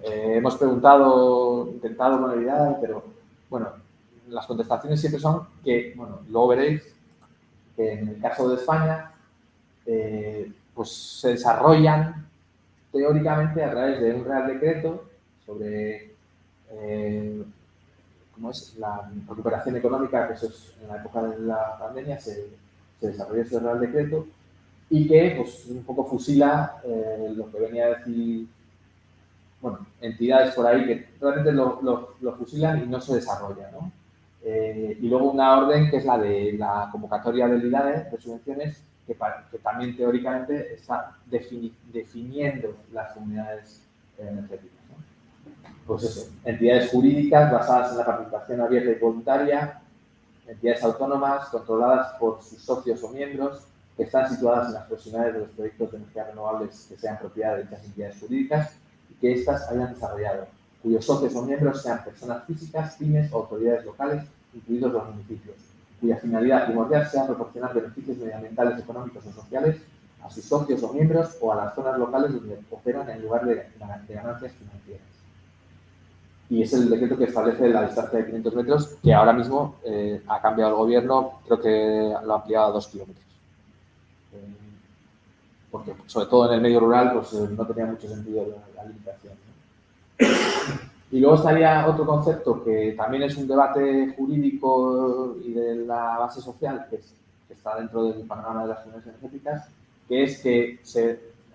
Hemos intentado con habilidad, pero bueno, las contestaciones siempre son que, bueno, luego veréis que en el caso de España, pues se desarrollan teóricamente a través de un Real Decreto sobre ¿cómo es? La recuperación económica, que eso es en la época de la pandemia, se desarrolló ese Real Decreto y que pues, un poco fusila lo que venía a decir, bueno, entidades por ahí que realmente lo fusilan y no se desarrolla, ¿no? Y luego una orden que es la de la convocatoria del IDAE de subvenciones, que también teóricamente está definiendo las comunidades energéticas, ¿no? Pues eso, entidades jurídicas basadas en la participación abierta y voluntaria, entidades autónomas controladas por sus socios o miembros que están situadas en las proximidades de los proyectos de energías renovables que sean propiedad de dichas entidades jurídicas y que éstas hayan desarrollado, cuyos socios o miembros sean personas físicas, pymes o autoridades locales, incluidos los municipios, cuya finalidad primordial sea proporcionar beneficios medioambientales, económicos o sociales a sus socios o miembros o a las zonas locales donde operan en lugar de ganancias financieras. Y es el decreto que establece la distancia de 500 metros, que ahora mismo ha cambiado el gobierno, creo que lo ha ampliado a 2 kilómetros. Porque, sobre todo en el medio rural, pues no tenía mucho sentido la limitación, ¿no? Y luego estaría otro concepto que también es un debate jurídico y de la base social, que está dentro del panorama de las comunidades energéticas, que es que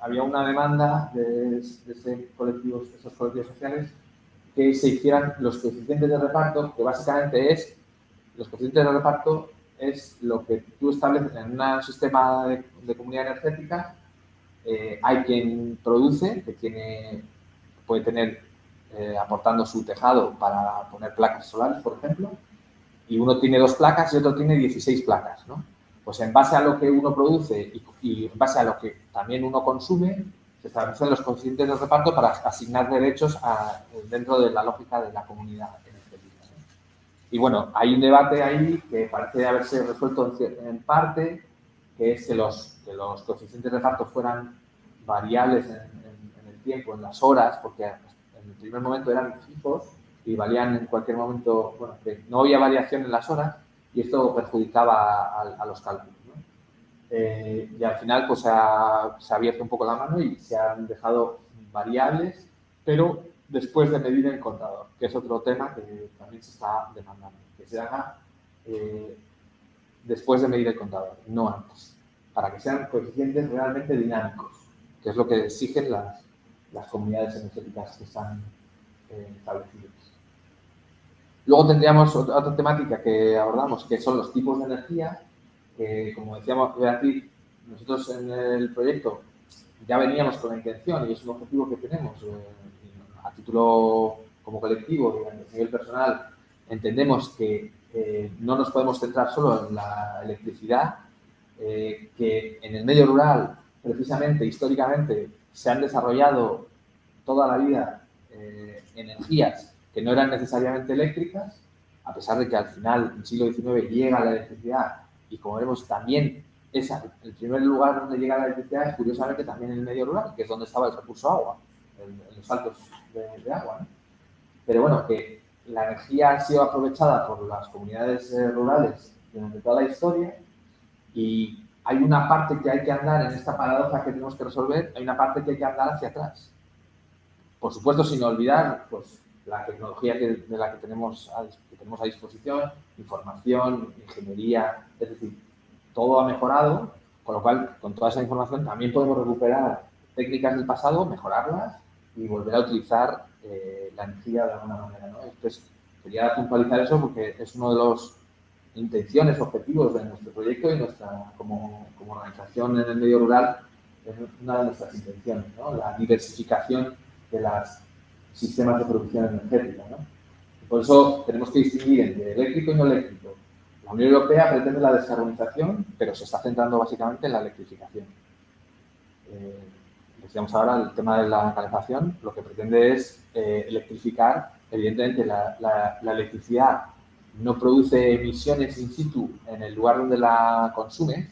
había una demanda de esos colectivos sociales que se hicieran los coeficientes de reparto, que básicamente los coeficientes de reparto es lo que tú estableces en un sistema de comunidad energética. Hay quien produce, que puede tener aportando su tejado para poner placas solares, por ejemplo, y uno tiene 2 placas y otro tiene 16 placas, ¿no? Pues en base a lo que uno produce y en base a lo que también uno consume, se establecen los coeficientes de reparto para asignar derechos dentro de la lógica de la comunidad energética, ¿no? Y bueno, hay un debate ahí que parece haberse resuelto en parte, que es que los coeficientes de reparto fueran variables en el tiempo, en las horas, porque en el primer momento eran fijos y valían en cualquier momento, bueno, que no había variación en las horas y esto perjudicaba a los cálculos, ¿no? Y al final pues se ha abierto un poco la mano y se han dejado variables, pero después de medir el contador, que es otro tema que también se está demandando, que se haga después de medir el contador, no antes, para que sean coeficientes realmente dinámicos, que es lo que exigen las comunidades energéticas que están establecidas. Luego tendríamos otra temática que abordamos, que son los tipos de energía, que como decíamos Beatriz, nosotros en el proyecto ya veníamos con la intención y es un objetivo que tenemos a título como colectivo y a nivel personal, entendemos que no nos podemos centrar solo en la electricidad, que en el medio rural, precisamente, históricamente, se han desarrollado toda la vida energías que no eran necesariamente eléctricas, a pesar de que al final, en el siglo XIX, llega la electricidad y como vemos también el primer lugar donde llega la electricidad es curiosamente también en el medio rural, que es donde estaba el recurso agua, en los saltos de agua, ¿no? Pero bueno, que la energía ha sido aprovechada por las comunidades rurales durante toda la historia y hay una parte que hay que andar en esta paradoja que tenemos que resolver, hay una parte que hay que andar hacia atrás. Por supuesto, sin olvidar pues, la tecnología de la que tenemos a disposición, información, ingeniería, es decir, todo ha mejorado, con lo cual, con toda esa información también podemos recuperar técnicas del pasado, mejorarlas y volver a utilizar la energía de alguna manera, ¿no? Entonces, quería puntualizar eso porque es uno de las intenciones, objetivos de nuestro proyecto y nuestra, como organización en el medio rural, es una de nuestras intenciones, ¿no? La diversificación de los sistemas de producción energética, ¿no? Y por eso tenemos que distinguir entre eléctrico y no eléctrico. La Unión Europea pretende la descarbonización, pero se está centrando básicamente en la electrificación. Decíamos ahora, el tema de la calefacción, lo que pretende es electrificar. Evidentemente, la electricidad no produce emisiones in situ en el lugar donde la consumes.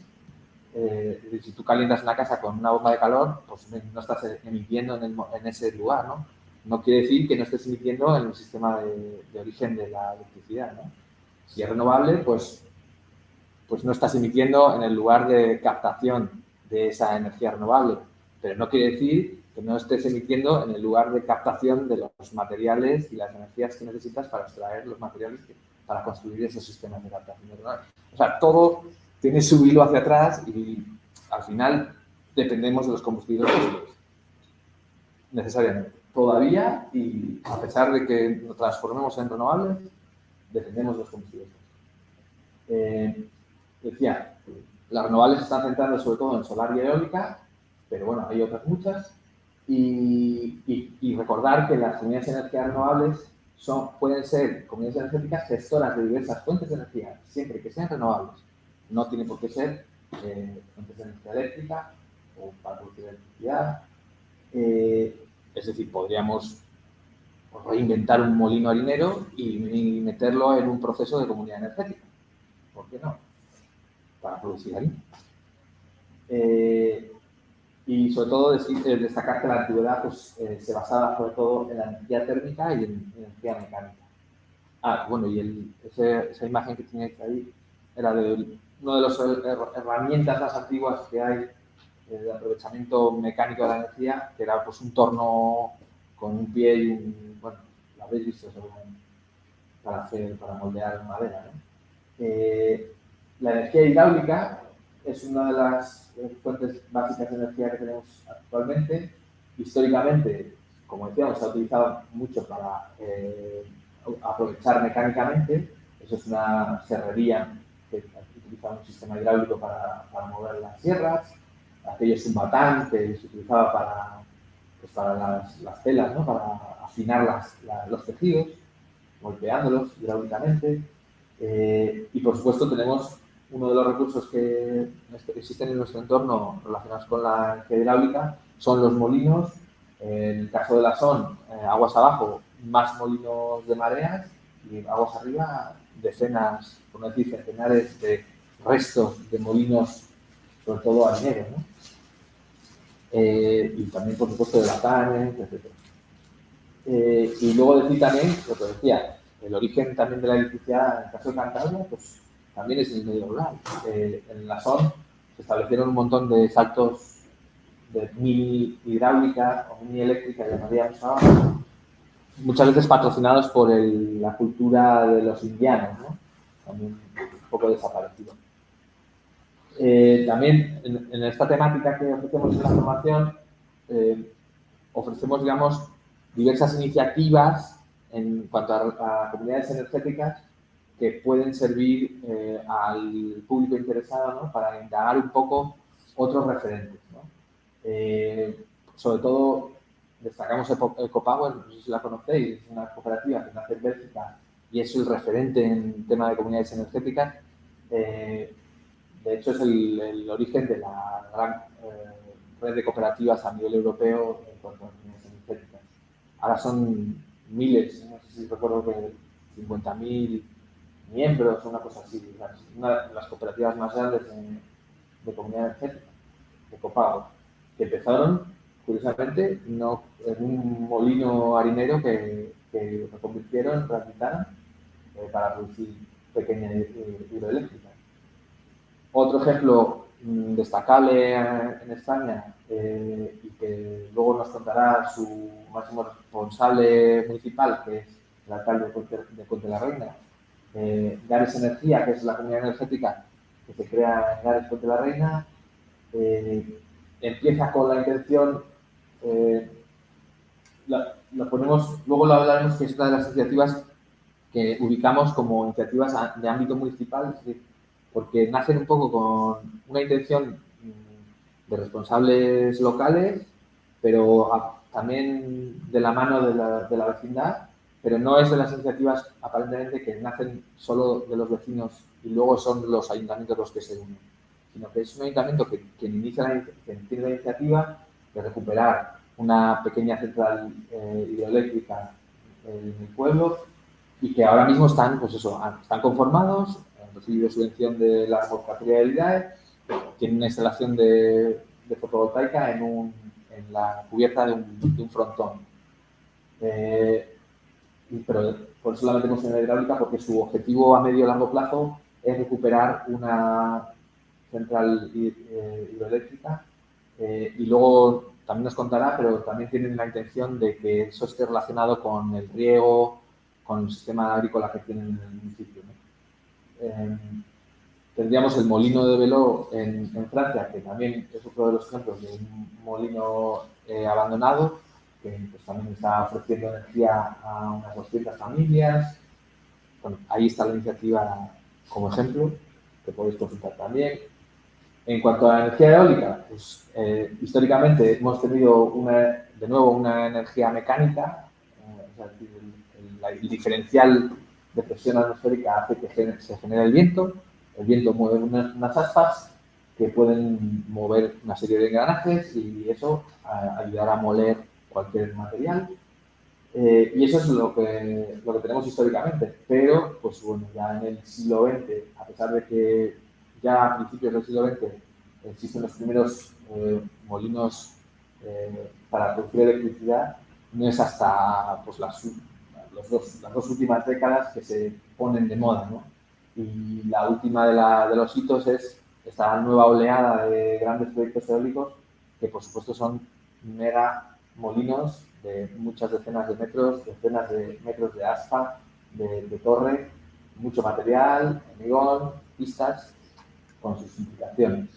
Si tú calientas una casa con una bomba de calor, pues no estás emitiendo en ese lugar, ¿no? No quiere decir que no estés emitiendo en el sistema de origen de la electricidad, ¿no? Si es renovable, pues no estás emitiendo en el lugar de captación de esa energía renovable. Pero no quiere decir que no estés emitiendo en el lugar de captación de los materiales y las energías que necesitas para extraer los materiales para construir esos sistemas de captación renovable. O sea, todo tiene su hilo hacia atrás y al final dependemos de los combustibles fósiles. Necesariamente. Todavía, y a pesar de que nos transformemos en renovables, dependemos de los combustibles fósiles. Decía, las renovables se están centrando sobre todo en solar y eólica, pero bueno, hay otras muchas. Y recordar que las comunidades de energías renovables pueden ser comunidades energéticas gestoras de diversas fuentes de energía, siempre que sean renovables. No tiene por qué ser fuentes de energía eléctrica o para producir electricidad. Es decir, podríamos reinventar un molino harinero y meterlo en un proceso de comunidad energética. ¿Por qué no? Para producir harina. Y sobre todo destacar que la antigüedad pues, se basaba sobre todo en la energía térmica y en energía mecánica. Bueno, y esa imagen que tenéis ahí era de una de las herramientas más antiguas que hay de aprovechamiento mecánico de la energía, que era pues un torno con un pie y bueno, lo habéis visto seguramente, para moldear madera, ¿no? La energía hidráulica es una de las fuentes básicas de energía que tenemos actualmente. Históricamente, como decíamos, se ha utilizado mucho para aprovechar mecánicamente. Eso es una serrería que utiliza un sistema hidráulico para mover las sierras. Aquello es un batán que se utilizaba para las telas, ¿no? Para afinar los tejidos, golpeándolos hidráulicamente. Y por supuesto tenemos uno de los recursos que existen en nuestro entorno relacionados con la energía hidráulica, son los molinos. En el caso de la SON, aguas abajo, más molinos de mareas y aguas arriba, decenas, por no decir centenares de restos de molinos sobre todo harineros, ¿no? Y también, por supuesto, de la carne, etc. Y luego decir también, lo que decía, el origen también de la electricidad, en el caso de Cantabria, pues también es en el medio rural. En la SON se establecieron un montón de saltos de mini hidráulica o mini eléctrica, llamaríamos ahora, muchas veces patrocinados por la cultura de los indianos, ¿no? También un poco desaparecido. También en esta temática que ofrecemos en la formación, ofrecemos, digamos, diversas iniciativas en cuanto a comunidades energéticas que pueden servir al público interesado, ¿no? Para indagar un poco otros referentes, ¿no? Sobre todo, destacamos EcoPower, no sé si la conocéis, es una cooperativa que nace en Bélgica y es el referente en tema de comunidades energéticas. De hecho, es el origen de la gran red de cooperativas a nivel europeo en cuanto a comunidades energéticas. Ahora son miles, no sé si recuerdo que 50.000 miembros, una cosa así. Una de las cooperativas más grandes de comunidad energética, de copago, que empezaron, curiosamente, no, en un molino harinero que reconvirtieron, rehabilitaron para producir pequeña hidroeléctrica. Otro ejemplo destacable en España y que luego nos contará su máximo responsable municipal, que es el alcalde de Puente la Reina, Gares Energía, que es la comunidad energética que se crea en Gares Puente la Reina, empieza con la intención, lo ponemos, luego lo hablaremos, que es una de las iniciativas que ubicamos como iniciativas de ámbito municipal, es decir, porque nacen un poco con una intención de responsables locales, pero también de la mano de la vecindad, pero no es de las iniciativas aparentemente que nacen solo de los vecinos y luego son los ayuntamientos los que se unen, sino que es un ayuntamiento que tiene la iniciativa de recuperar una pequeña central hidroeléctrica en el pueblo y que ahora mismo están, pues eso, están conformados, han recibido subvención de la Convocatoria del IDAE, tienen una instalación de fotovoltaica en la cubierta de un frontón. Pero por eso la metemos en la hidráulica, porque su objetivo a medio y largo plazo es recuperar una central hidroeléctrica y luego también nos contará, pero también tienen la intención de que eso esté relacionado con el riego, con el sistema agrícola que tienen en el municipio, ¿no? Tendríamos el molino de Beló en Francia, que también es otro de los ejemplos de un molino abandonado, que pues, también está ofreciendo energía a unas 200 familias. Bueno, ahí está la iniciativa como ejemplo, que podéis consultar también. En cuanto a la energía eólica, pues históricamente hemos tenido de nuevo una energía mecánica, o sea, el diferencial de presión atmosférica hace que se genere el viento mueve unas aspas que pueden mover una serie de engranajes y eso ayudará a moler cualquier material. Y eso es lo que tenemos históricamente, pero pues bueno, ya en el siglo XX, a pesar de que ya a principios del siglo XX existen los primeros molinos para producir electricidad, no es hasta pues, las dos últimas décadas que se ponen de moda, ¿no? Y la última de los hitos es esta nueva oleada de grandes proyectos eólicos que por supuesto son mega molinos de muchas decenas de metros de aspa, de torre, mucho material, hormigón, pistas, con sus implicaciones.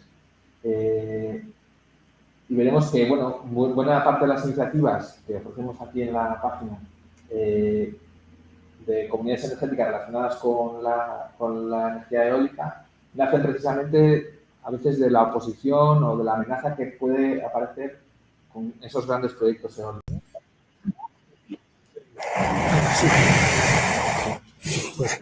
Y veremos que, bueno, buena parte de las iniciativas que ofrecemos aquí en la página de comunidades energéticas relacionadas con la energía eólica nacen precisamente a veces de la oposición o de la amenaza que puede aparecer con esos grandes proyectos eólicos. Sí. Pues.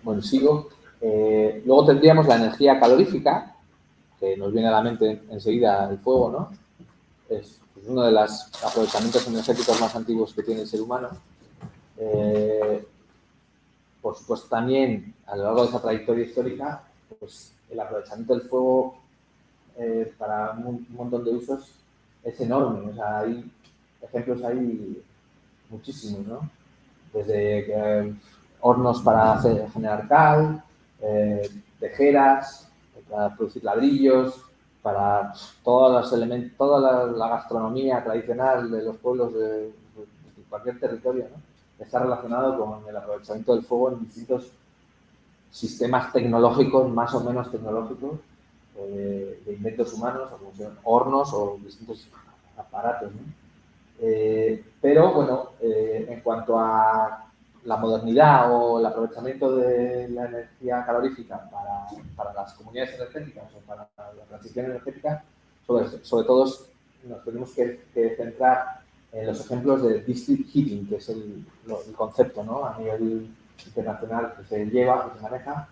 Bueno, sigo. Luego tendríamos la energía calorífica, que nos viene a la mente enseguida el fuego, ¿no? Es uno de los aprovechamientos energéticos más antiguos que tiene el ser humano. Por supuesto, también, a lo largo de esa trayectoria histórica, pues el aprovechamiento del fuego para un montón de usos es enorme. O sea, hay ejemplos ahí muchísimos, ¿no? Desde hornos para generar cal, tejeras, para producir ladrillos, para todos los elementos, toda la gastronomía tradicional de los pueblos de cualquier territorio, ¿no? Está relacionado con el aprovechamiento del fuego en distintos sistemas tecnológicos, más o menos tecnológicos, de inventos humanos, o como son hornos o distintos aparatos, ¿no? Pero, bueno, en cuanto a la modernidad o el aprovechamiento de la energía calorífica para las comunidades energéticas o para la transición energética, sobre todo nos tenemos que centrar en los ejemplos de district heating, que es el concepto, ¿no?, a nivel internacional que se lleva, que se maneja.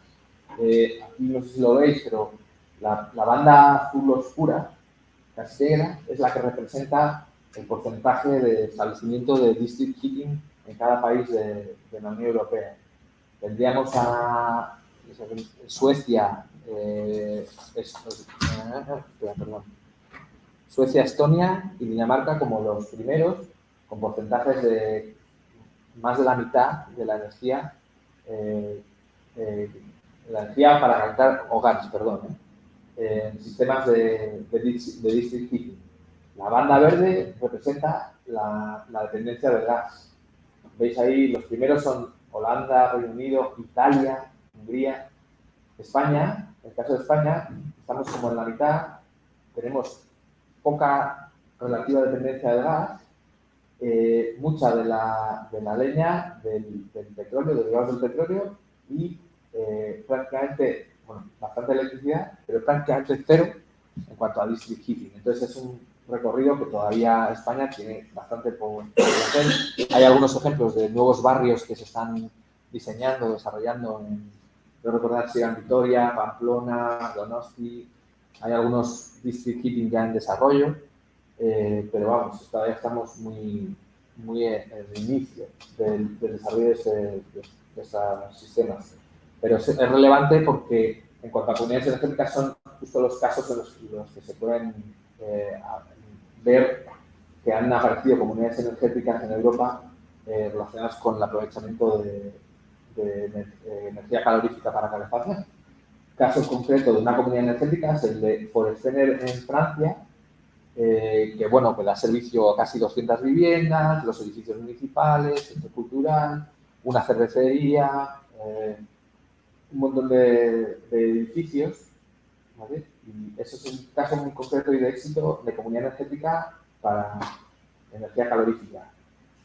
Aquí no sé si lo veis, pero la banda azul oscura, casi negra, es la que representa el porcentaje de establecimiento de district heating en cada país de la Unión Europea. Tendríamos a Suecia, Suecia, Estonia y Dinamarca como los primeros, con porcentajes de más de la mitad de la energía, para calentar hogares, en sistemas de district heating. La banda verde representa la dependencia del gas. Veis ahí, los primeros son Holanda, Reino Unido, Italia, Hungría, España. En el caso de España, estamos como en la mitad. Tenemos poca relativa dependencia del gas, mucha de la leña, del petróleo, derivados del petróleo y prácticamente, bueno, bastante electricidad, pero prácticamente cero en cuanto a district heating. Entonces es un recorrido que todavía España tiene bastante por hacer. Hay algunos ejemplos de nuevos barrios que se están diseñando, desarrollando yo recordar si eran Vitoria, Pamplona, Donosti. Hay algunos district heating ya en desarrollo, pero vamos, todavía estamos muy en el inicio del desarrollo de estos sistemas. Pero es relevante porque en cuanto a comunidades energéticas son justo los casos en los que se pueden ver que han aparecido comunidades energéticas en Europa relacionadas con el aprovechamiento de energía calorífica para calefacción. Caso concreto de una comunidad energética es el de Forestener en Francia, que bueno, que da servicio a casi 200 viviendas, los edificios municipales, centro cultural, una cervecería, un montón de edificios, ¿vale? Y eso es un caso muy concreto y de éxito de comunidad energética para energía calorífica.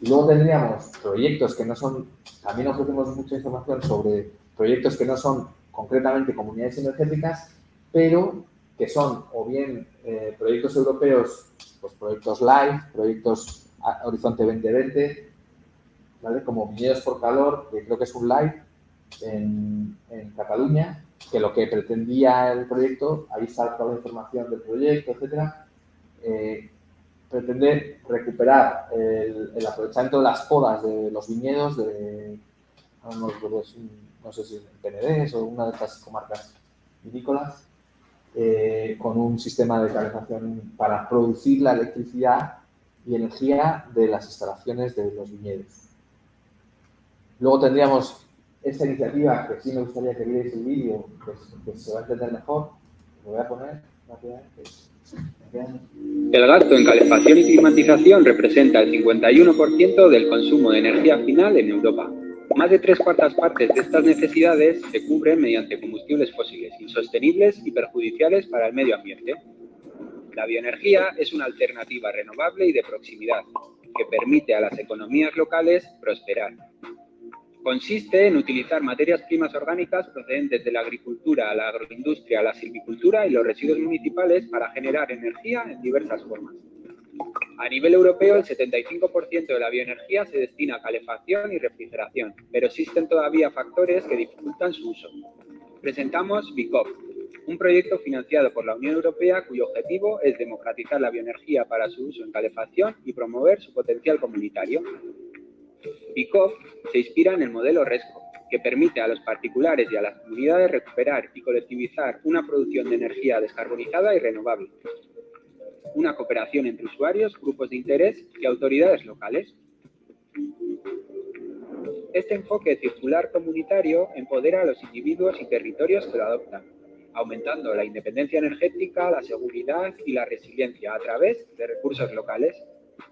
Y luego tendríamos proyectos que no son, también ofrecemos mucha información sobre proyectos que no son concretamente comunidades energéticas, pero que son o bien proyectos europeos, pues proyectos LIFE, proyectos Horizonte 2020, ¿vale? Como Viñedos por Calor, que creo que es un LIFE en Cataluña, que lo que pretendía el proyecto, ahí está toda la información del proyecto, etcétera, pretende recuperar el aprovechamiento de las podas de los viñedos no sé si en Penedés o una de estas comarcas vinícolas, con un sistema de calefacción para producir la electricidad y energía de las instalaciones de los viñedos. Luego tendríamos esta iniciativa, que sí me gustaría que vierais el vídeo, que se va a entender mejor. Lo voy a poner rápidamente. El gasto en calefacción y climatización representa el 51% del consumo de energía final en Europa. Más de 3/4 partes de estas necesidades se cubren mediante combustibles fósiles insostenibles y perjudiciales para el medio ambiente. La bioenergía es una alternativa renovable y de proximidad que permite a las economías locales prosperar. Consiste en utilizar materias primas orgánicas procedentes de la agricultura, la agroindustria, la silvicultura y los residuos municipales para generar energía en diversas formas. A nivel europeo, el 75% de la bioenergía se destina a calefacción y refrigeración, pero existen todavía factores que dificultan su uso. Presentamos BICOP, Un proyecto financiado por la Unión Europea cuyo objetivo es democratizar la bioenergía para su uso en calefacción y promover su potencial comunitario. BICOF se inspira en el modelo RESCO, que permite a los particulares y a las comunidades recuperar y colectivizar una producción de energía descarbonizada y renovable. Una cooperación entre usuarios, grupos de interés y autoridades locales. Este enfoque circular comunitario empodera a los individuos y territorios que lo adoptan, aumentando la independencia energética, la seguridad y la resiliencia a través de recursos locales.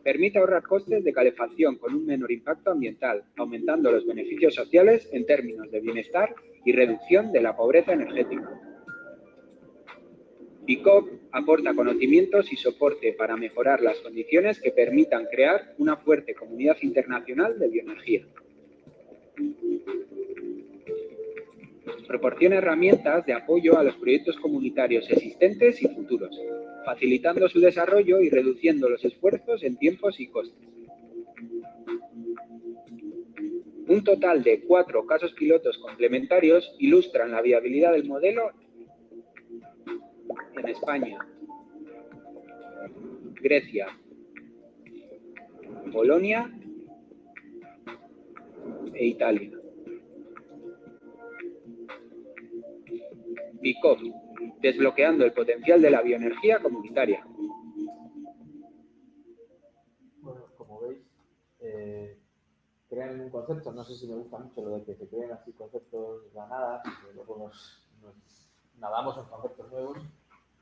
Permite ahorrar costes de calefacción con un menor impacto ambiental, aumentando los beneficios sociales en términos de bienestar y reducción de la pobreza energética. BICOF aporta conocimientos y soporte para mejorar las condiciones que permitan crear una fuerte comunidad internacional de bioenergía. Proporciona herramientas de apoyo a los proyectos comunitarios existentes y futuros, facilitando su desarrollo y reduciendo los esfuerzos en tiempos y costes. Un total de 4 casos pilotos complementarios ilustran la viabilidad del modelo en España, Grecia, Polonia e Italia. BICOF, desbloqueando el potencial de la bioenergía comunitaria. Bueno, como veis, crean un concepto, no sé si me gusta mucho lo de que se creen así conceptos de la nada, que luego nos nadamos en conceptos nuevos,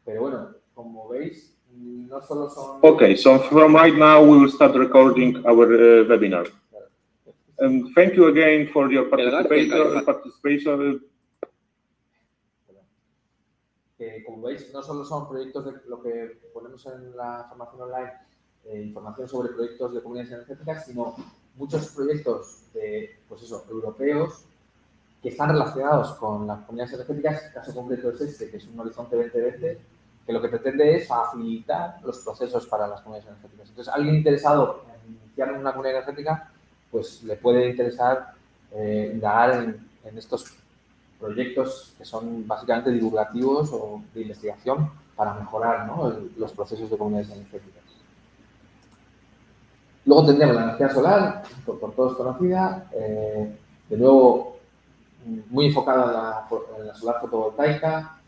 pero bueno, como veis, no solo son... Okay, so from right now we will start recording our webinar. Thank you again for your participation. Como veis, no solo son proyectos de lo que ponemos en la formación online, información sobre proyectos de comunidades energéticas, sino muchos proyectos pues eso, europeos que están relacionados con las comunidades energéticas. El caso concreto es este, que es un Horizonte 2020, que lo que pretende es facilitar los procesos para las comunidades energéticas. Entonces, alguien interesado en iniciar una comunidad energética, pues le puede interesar indagar en estos proyectos que son básicamente divulgativos o de investigación para mejorar, ¿no?, los procesos de comunidades energéticas. Luego tendremos la energía solar, por todos conocida, de nuevo muy enfocada en la solar fotovoltaica.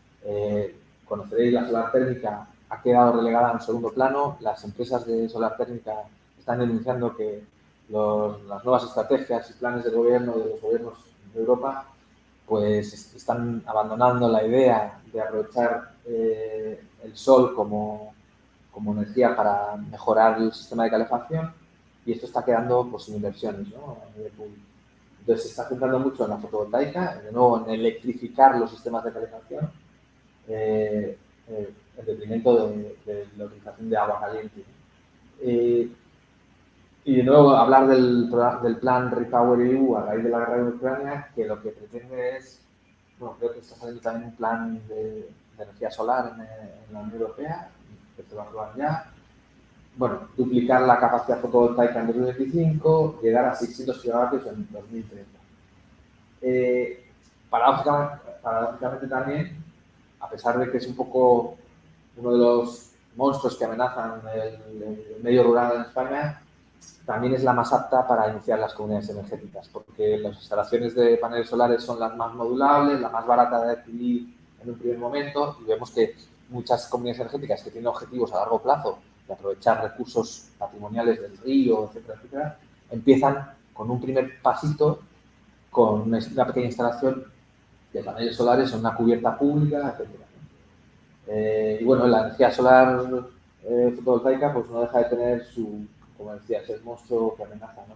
Conoceréis la solar térmica, ha quedado relegada en segundo plano. Las empresas de solar térmica están denunciando que las nuevas estrategias y planes del gobierno, de los gobiernos de Europa, pues están abandonando la idea de aprovechar el sol como energía para mejorar el sistema de calefacción, y esto está quedando pues sin inversiones, ¿no?, a nivel público. Entonces se está centrando mucho en la fotovoltaica, de nuevo en electrificar los sistemas de calefacción, en detrimento de la utilización de agua caliente. Y de nuevo hablar del plan REPowerEU a raíz de la guerra de Ucrania, que lo que pretende es, bueno, creo que está saliendo también un plan de energía solar en la Unión Europea, que se va a aprobar ya. Bueno, duplicar la capacidad fotovoltaica en 2025, llegar a 600 gigavatios en 2030. Paradójicamente también, a pesar de que es un poco uno de los monstruos que amenazan el medio rural en España, también es la más apta para iniciar las comunidades energéticas, porque las instalaciones de paneles solares son las más modulables, la más barata de adquirir en un primer momento, y vemos que muchas comunidades energéticas que tienen objetivos a largo plazo de aprovechar recursos patrimoniales del río, etcétera, etcétera, empiezan con un primer pasito, con una pequeña instalación de paneles solares en una cubierta pública, etcétera. Y bueno, la energía solar fotovoltaica pues no deja de tener su, como decías, el monstruo que amenaza, ¿no?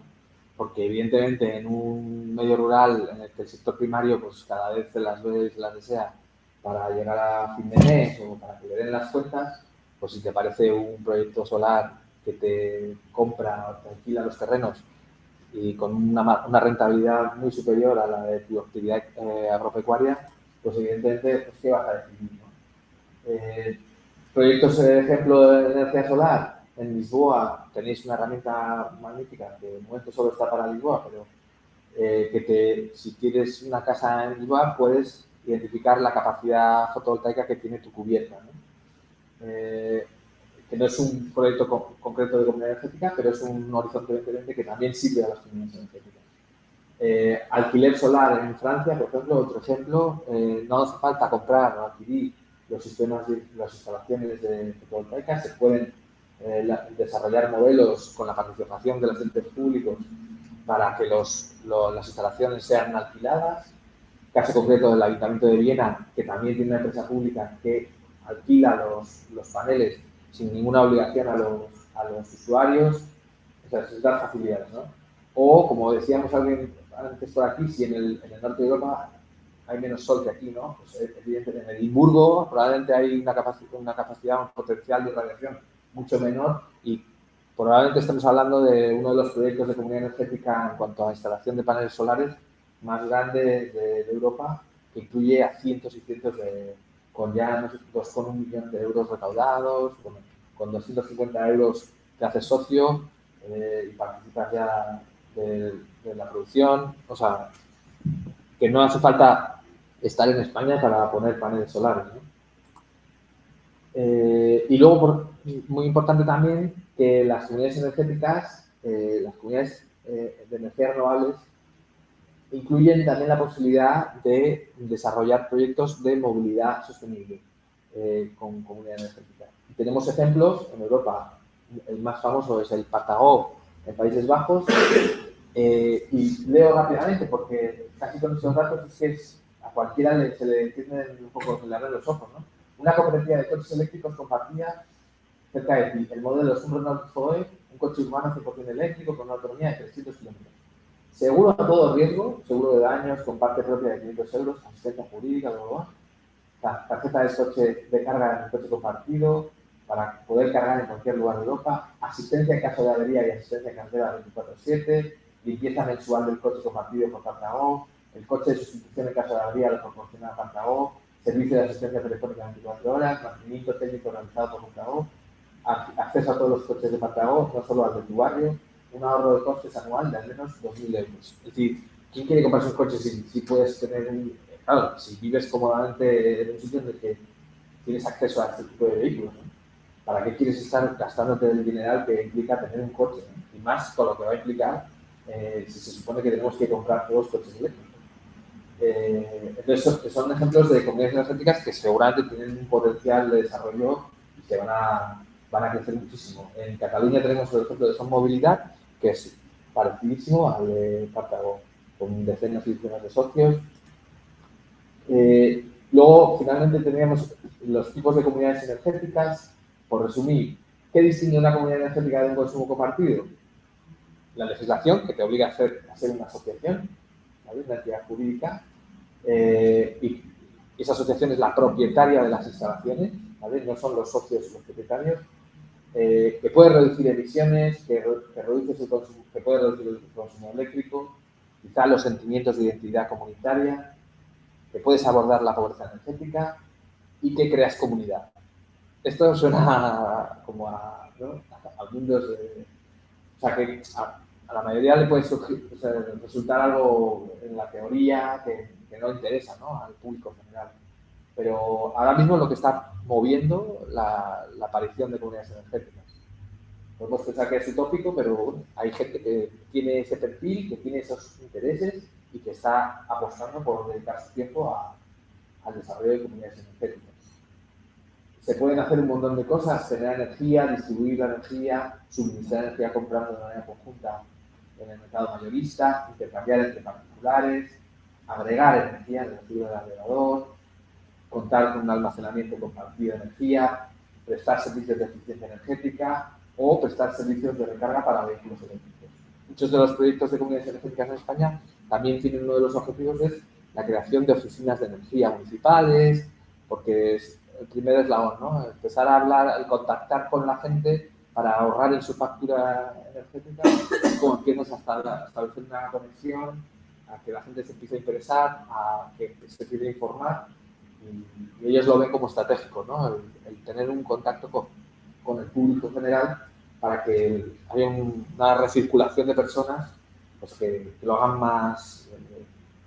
Porque evidentemente en un medio rural en el que el sector primario pues cada vez se las ve y se las desea para llegar a fin de mes o para que le den las cuentas, pues si te parece un proyecto solar que te compra o te alquila los terrenos y con una rentabilidad muy superior a la de tu actividad agropecuaria, pues evidentemente, pues, ¿qué vas a decidir, ¿no? Proyectos, ejemplo de energía solar, en Lisboa tenéis una herramienta magnífica que de momento solo está para Lisboa, pero si quieres una casa en Lisboa puedes identificar la capacidad fotovoltaica que tiene tu cubierta, ¿no? Que no es un proyecto concreto de comunidad energética, pero es un horizonte 2020 que también sirve a las comunidades energéticas. Alquiler solar en Francia, por ejemplo, otro ejemplo, no hace falta comprar o adquirir los sistemas, las instalaciones de fotovoltaicas, se pueden desarrollar modelos con la participación de los entes públicos para que las instalaciones sean alquiladas. Caso concreto del Ayuntamiento de Viena, que también tiene una empresa pública que alquila los paneles sin ninguna obligación a los usuarios, o sea, es dar facilidades, ¿no? O, como decíamos antes por aquí, si en el norte de Europa hay menos sol que aquí, ¿no? Pues evidentemente en Edimburgo probablemente hay una capacidad, un potencial de radiación mucho menor y probablemente estamos hablando de uno de los proyectos de comunidad energética en cuanto a instalación de paneles solares más grande de Europa, que incluye a cientos y cientos con ya no sé, 2,1 millones de euros recaudados, con 250 euros te haces socio y participas ya de la producción. O sea, que no hace falta estar en España para poner paneles solares, ¿no? Y luego, muy importante también, que las comunidades energéticas, las comunidades de energías renovables, incluyen también la posibilidad de desarrollar proyectos de movilidad sostenible con comunidad energética. Tenemos ejemplos en Europa. El más famoso es el Partagó en Países Bajos. Y leo rápidamente porque casi con esos datos es que a cualquiera se le entienden un poco, se le abren los ojos, ¿no? Una cooperativa de coches eléctricos compartía cerca de ti el modelo Sunrun Zoe, un coche urbano 100% eléctrico con una autonomía de 300 kilómetros. Seguro a todo riesgo, seguro de daños, con parte propia de 500 euros, asistencia jurídica, tarjeta de coche de carga en el coche compartido para poder cargar en cualquier lugar de Europa, asistencia en caso de avería y asistencia en cartera 24/7, limpieza mensual del coche compartido por Partagó, el coche de sustitución en caso de avería lo proporciona Partagó, servicio de asistencia telefónica 24 horas, mantenimiento técnico realizado por Partagó, acceso a todos los coches de Partagó, no solo al de tu barrio, un ahorro de costes anual de al menos 2.000 euros. Es decir, ¿quién quiere comprarse un coche si puedes tener claro, si vives cómodamente en un sitio en el que tienes acceso a este tipo de vehículos, ¿no? ¿Para qué quieres estar gastándote el dineral que implica tener un coche, ¿no? Y más con lo que va a implicar si se supone que tenemos que comprar todos coches eléctricos. Entonces, son ejemplos de comunidades energéticas que seguramente tienen un potencial de desarrollo y que van a crecer muchísimo. En Cataluña tenemos el ejemplo de Son Movilidad, que es parecidísimo al de Partagó, con decenas y decenas de socios. Luego, finalmente, teníamos los tipos de comunidades energéticas. Por resumir, ¿qué distingue una comunidad energética de un consumo compartido? La legislación, que te obliga a ser una asociación, ¿vale? Una entidad jurídica, y esa asociación es la propietaria de las instalaciones, ¿vale? No son los socios los propietarios, que puede reducir emisiones, que puede reducir el consumo eléctrico, quizá los sentimientos de identidad comunitaria, que puedes abordar la pobreza energética y que creas comunidad. Esto suena como a mundos de... O sea, que a la mayoría le puede resultar algo en la teoría que no interesa, ¿no?, al público en general. Pero ahora mismo es lo que está moviendo la aparición de comunidades energéticas. Podemos pensar que es utópico, pero bueno, hay gente que tiene ese perfil, que tiene esos intereses y que está apostando por dedicar su tiempo al desarrollo de comunidades energéticas. Se pueden hacer un montón de cosas: generar energía, distribuir la energía, suministrar energía comprando de manera conjunta en el mercado mayorista, intercambiar entre particulares, agregar energía en el ciclo del agregador, contar con un almacenamiento compartido de energía, prestar servicios de eficiencia energética o prestar servicios de recarga para vehículos eléctricos. Muchos de los proyectos de comunidades energéticas en España también tienen uno de los objetivos es la creación de oficinas de energía municipales, porque es el primer eslabón, ¿no? Empezar a hablar, contactar con la gente para ahorrar en su factura energética, como empiezas a establecer una conexión, a que la gente se empiece a interesar, a que se empiece a informar, y ellos lo ven como estratégico, ¿no? El tener un contacto con el público en general para que haya una recirculación de personas, pues que lo hagan más,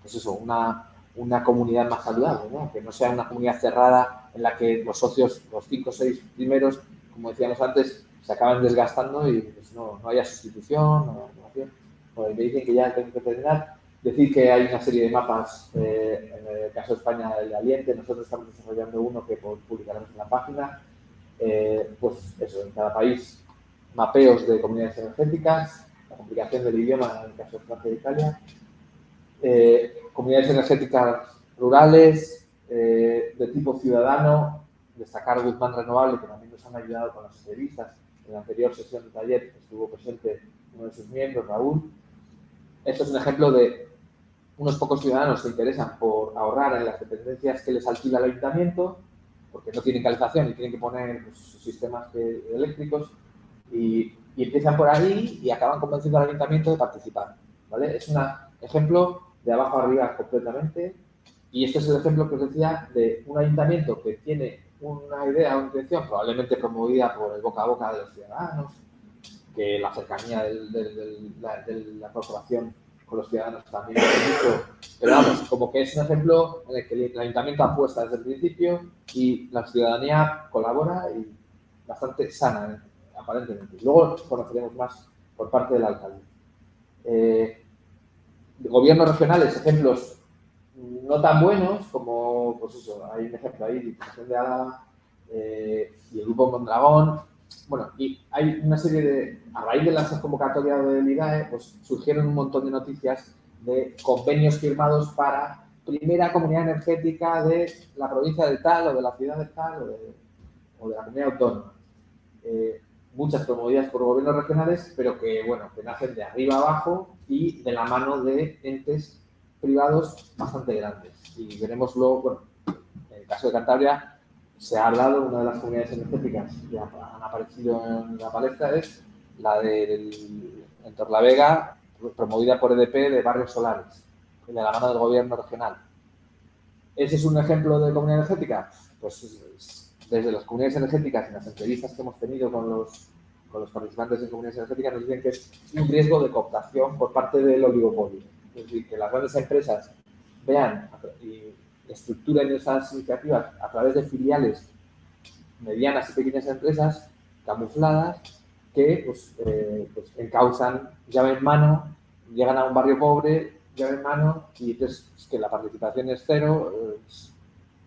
pues eso, una una comunidad más saludable, ¿no? Que no sea una comunidad cerrada en la que los socios, los 5 o 6 primeros, como decíamos antes, se acaban desgastando y pues, no haya sustitución, no pues me dicen que ya tengo que terminar. Decir que hay una serie de mapas, en el caso de España, el Aliente, nosotros estamos desarrollando uno que publicaremos en la página. Pues eso, en cada país, mapeos de comunidades energéticas, la complicación del idioma en el caso de Francia e Italia, comunidades energéticas rurales, de tipo ciudadano, destacar Guzmán Renovable, que también nos han ayudado con las entrevistas. En la anterior sesión de taller estuvo presente uno de sus miembros, Raúl. Esto es un ejemplo de unos pocos ciudadanos que se interesan por ahorrar en las dependencias que les alquila el ayuntamiento, porque no tienen calefacción y tienen que poner pues, sus sistemas eléctricos, y empiezan por ahí y acaban convenciendo al ayuntamiento de participar, ¿vale? Es un ejemplo de abajo arriba completamente, y este es el ejemplo que os decía de un ayuntamiento que tiene una idea o intención, probablemente promovida por el boca a boca de los ciudadanos, que la cercanía de la corporación con los ciudadanos también es mucho, pero vamos, como que es un ejemplo en el que el ayuntamiento apuesta desde el principio y la ciudadanía colabora y bastante sana, aparentemente. Luego conoceremos más por parte del alcalde. Gobiernos regionales, ejemplos no tan buenos como, pues eso, hay un ejemplo ahí, Diputación de Álava y el Grupo Mondragón. Bueno, y hay una serie de, a raíz de las convocatorias del IDAE, pues surgieron un montón de noticias de convenios firmados para primera comunidad energética de la provincia de tal o de la ciudad de tal o de la comunidad autónoma. Muchas promovidas por gobiernos regionales, pero que, bueno, que nacen de arriba abajo y de la mano de entes privados bastante grandes. Y veremos luego, bueno, en el caso de Cantabria, se ha hablado, una de las comunidades energéticas que han aparecido en la palestra es la en Torlavega, promovida por EDP, de barrios solares, de la mano del gobierno regional. ¿Ese es un ejemplo de comunidad energética? Pues desde las comunidades energéticas, en las entrevistas que hemos tenido con los participantes de comunidades energéticas, nos dicen que es un riesgo de cooptación por parte del oligopolio. Es decir, que las grandes empresas vean y estructuren esas iniciativas a través de filiales medianas y pequeñas empresas camufladas que pues encausan llave en mano, llegan a un barrio pobre, llave en mano, y entonces es que la participación es cero,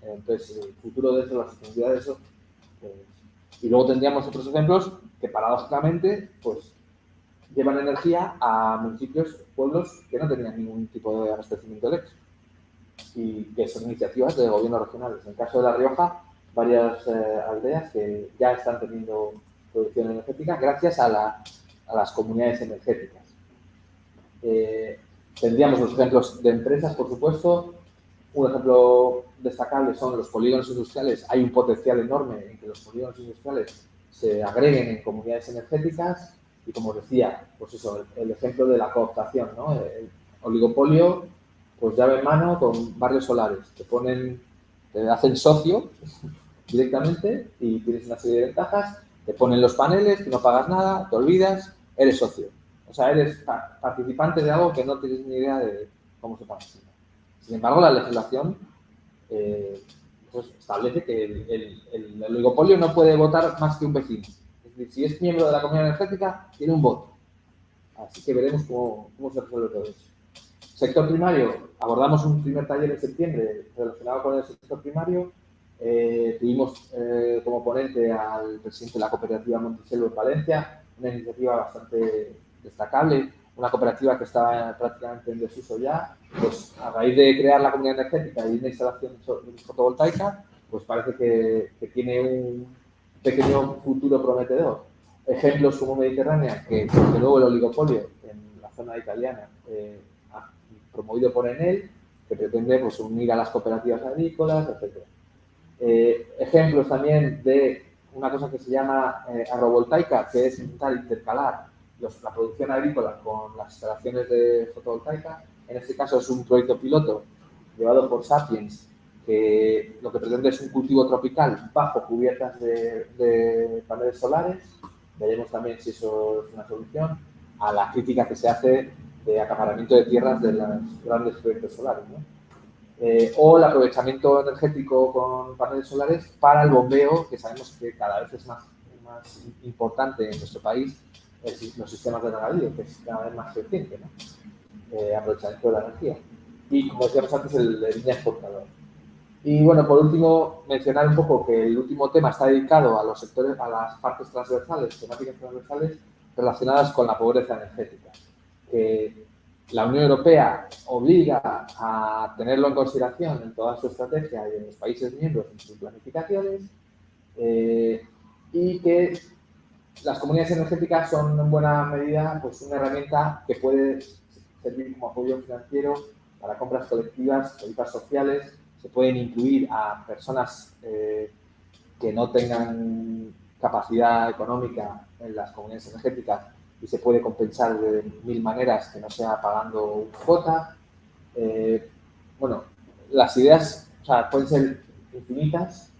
entonces el futuro de eso, la sostenibilidad de eso. Y luego tendríamos otros ejemplos que paradójicamente pues llevan energía a municipios, pueblos que no tenían ningún tipo de abastecimiento eléctrico y que son iniciativas de gobiernos regionales. En el caso de La Rioja, varias aldeas que ya están teniendo producción energética gracias a las comunidades energéticas. Tendríamos los ejemplos de empresas, por supuesto. Un ejemplo destacable son los polígonos industriales. Hay un potencial enorme en que los polígonos industriales se agreguen en comunidades energéticas y, como decía, pues eso, el ejemplo de la cooptación, ¿no? El oligopolio, pues llave en mano con barrios solares. Te hacen socio directamente y tienes una serie de ventajas. Te ponen los paneles, que no pagas nada, te olvidas, eres socio. O sea, eres participante de algo que no tienes ni idea de cómo se participa. Sin embargo, la legislación pues establece que el oligopolio no puede votar más que un vecino. Es decir, si es miembro de la comunidad energética, tiene un voto. Así que veremos cómo se resuelve todo eso. Sector primario, abordamos un primer taller en septiembre relacionado con el sector primario. Tuvimos como ponente al presidente de la cooperativa Monticello en Valencia, una iniciativa bastante destacable, una cooperativa que está prácticamente en desuso ya. Pues a raíz de crear la comunidad energética y una instalación fotovoltaica, pues parece que tiene un pequeño futuro prometedor. Ejemplos como Mediterránea, que desde luego el oligopolio en la zona italiana, promovido por Enel, que pretende pues, unir a las cooperativas agrícolas, etc. Ejemplos también de una cosa que se llama agrovoltaica, que es intentar intercalar la producción agrícola con las instalaciones de fotovoltaica. En este caso es un proyecto piloto llevado por Sapiens, que lo que pretende es un cultivo tropical bajo cubiertas de paneles solares. Veremos también si eso es una solución a la crítica que se hace de acaparamiento de tierras de los grandes proyectos solares, ¿no? o el aprovechamiento energético con paneles solares para el bombeo, que sabemos que cada vez es más importante en nuestro país, los sistemas de regadío, que es cada vez más creciente, ¿no? Aprovechamiento de la energía. Y, como decíamos antes, el línea exportador. Y, bueno, por último, mencionar un poco que el último tema está dedicado a los sectores, a las partes transversales, temáticas transversales, relacionadas con la pobreza energética. La Unión Europea obliga a tenerlo en consideración en toda su estrategia y en los países miembros en sus planificaciones, y que las comunidades energéticas son en buena medida pues, una herramienta que puede servir como apoyo financiero para compras colectivas, tarifas sociales. Se pueden incluir a personas que no tengan capacidad económica en las comunidades energéticas y se puede compensar de 1000 maneras, que no sea pagando una cuota. Bueno, las ideas, o sea, pueden ser infinitas.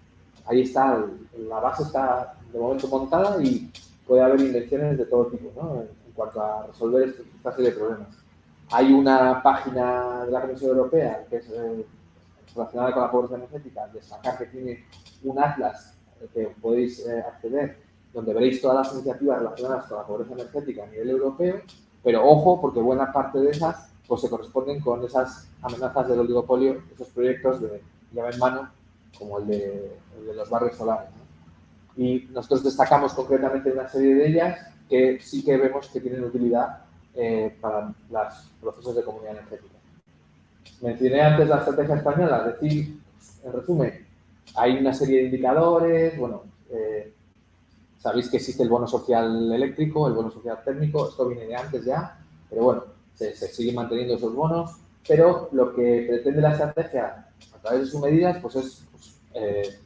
Ahí está, la base está de momento montada y puede haber invenciones de todo tipo, ¿no? En cuanto a resolver esta serie de problemas. Hay una página de la Comisión Europea que es relacionada con la pobreza energética, de sacar, que tiene un atlas que podéis acceder, donde veréis todas las iniciativas relacionadas con la pobreza energética a nivel europeo, pero ojo, porque buena parte de esas pues, se corresponden con esas amenazas del oligopolio, esos proyectos de llave en mano, como el de los barrios solares, ¿no? Y nosotros destacamos concretamente una serie de ellas que sí que vemos que tienen utilidad para los procesos de comunidad energética. Mencioné antes la estrategia española, es decir, en resumen, hay una serie de indicadores, bueno, sabéis que existe el bono social eléctrico, el bono social térmico, esto viene de antes ya, pero bueno, se siguen manteniendo esos bonos, pero lo que pretende la estrategia a través de sus medidas pues es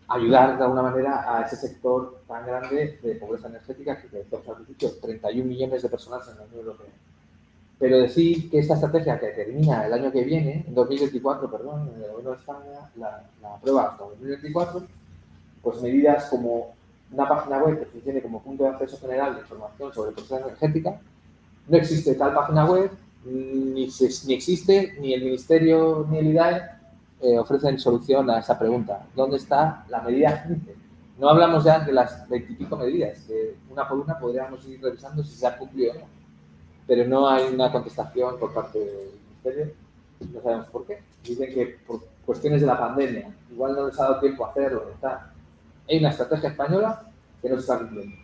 ayudar de alguna manera a ese sector tan grande de pobreza energética que decíamos al principio, 31 millones de personas en la Unión Europea. Pero decir que esta estrategia que termina el año que viene, en 2024, perdón, en el gobierno de España la aprueba hasta 2024, pues medidas como una página web que funcione como punto de acceso general de información sobre pobreza energética. No existe tal página web, ni existe, ni el Ministerio ni el IDAE ofrecen solución a esa pregunta. ¿Dónde está la medida 15? No hablamos ya de las 20 y pico medidas, que una por una podríamos ir revisando si se ha cumplido o no. Pero no hay una contestación por parte del Ministerio, no sabemos por qué. Dicen que por cuestiones de la pandemia, igual no les ha dado tiempo a hacerlo, está. Hay una estrategia española que no se está cumpliendo.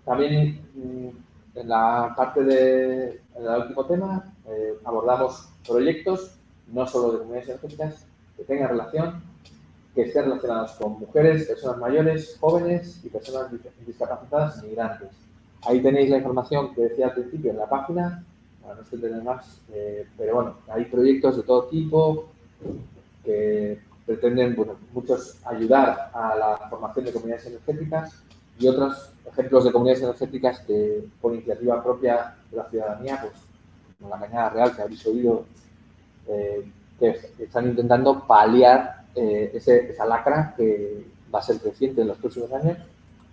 También en la parte en el último tema abordamos proyectos, no solo de comunidades energéticas, que tengan relación, que estén relacionados con mujeres, personas mayores, jóvenes y personas discapacitadas y migrantes. Ahí tenéis la información que decía al principio en la página, para no extender más, pero bueno, hay proyectos de todo tipo que pretenden, bueno, muchos ayudar a la formación de comunidades energéticas y otros ejemplos de comunidades energéticas que por iniciativa propia de la ciudadanía, pues como la Cañada Real, que habéis oído, que están intentando paliar esa lacra que va a ser creciente en los próximos años,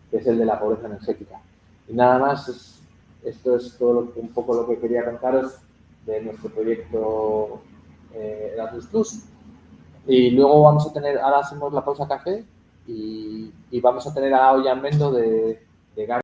que es el de la pobreza energética. Y nada más, esto es todo un poco lo que quería contaros de nuestro proyecto Erasmus Plus. Y luego vamos a tener, ahora hacemos la pausa café y vamos a tener a Ollán Mendo de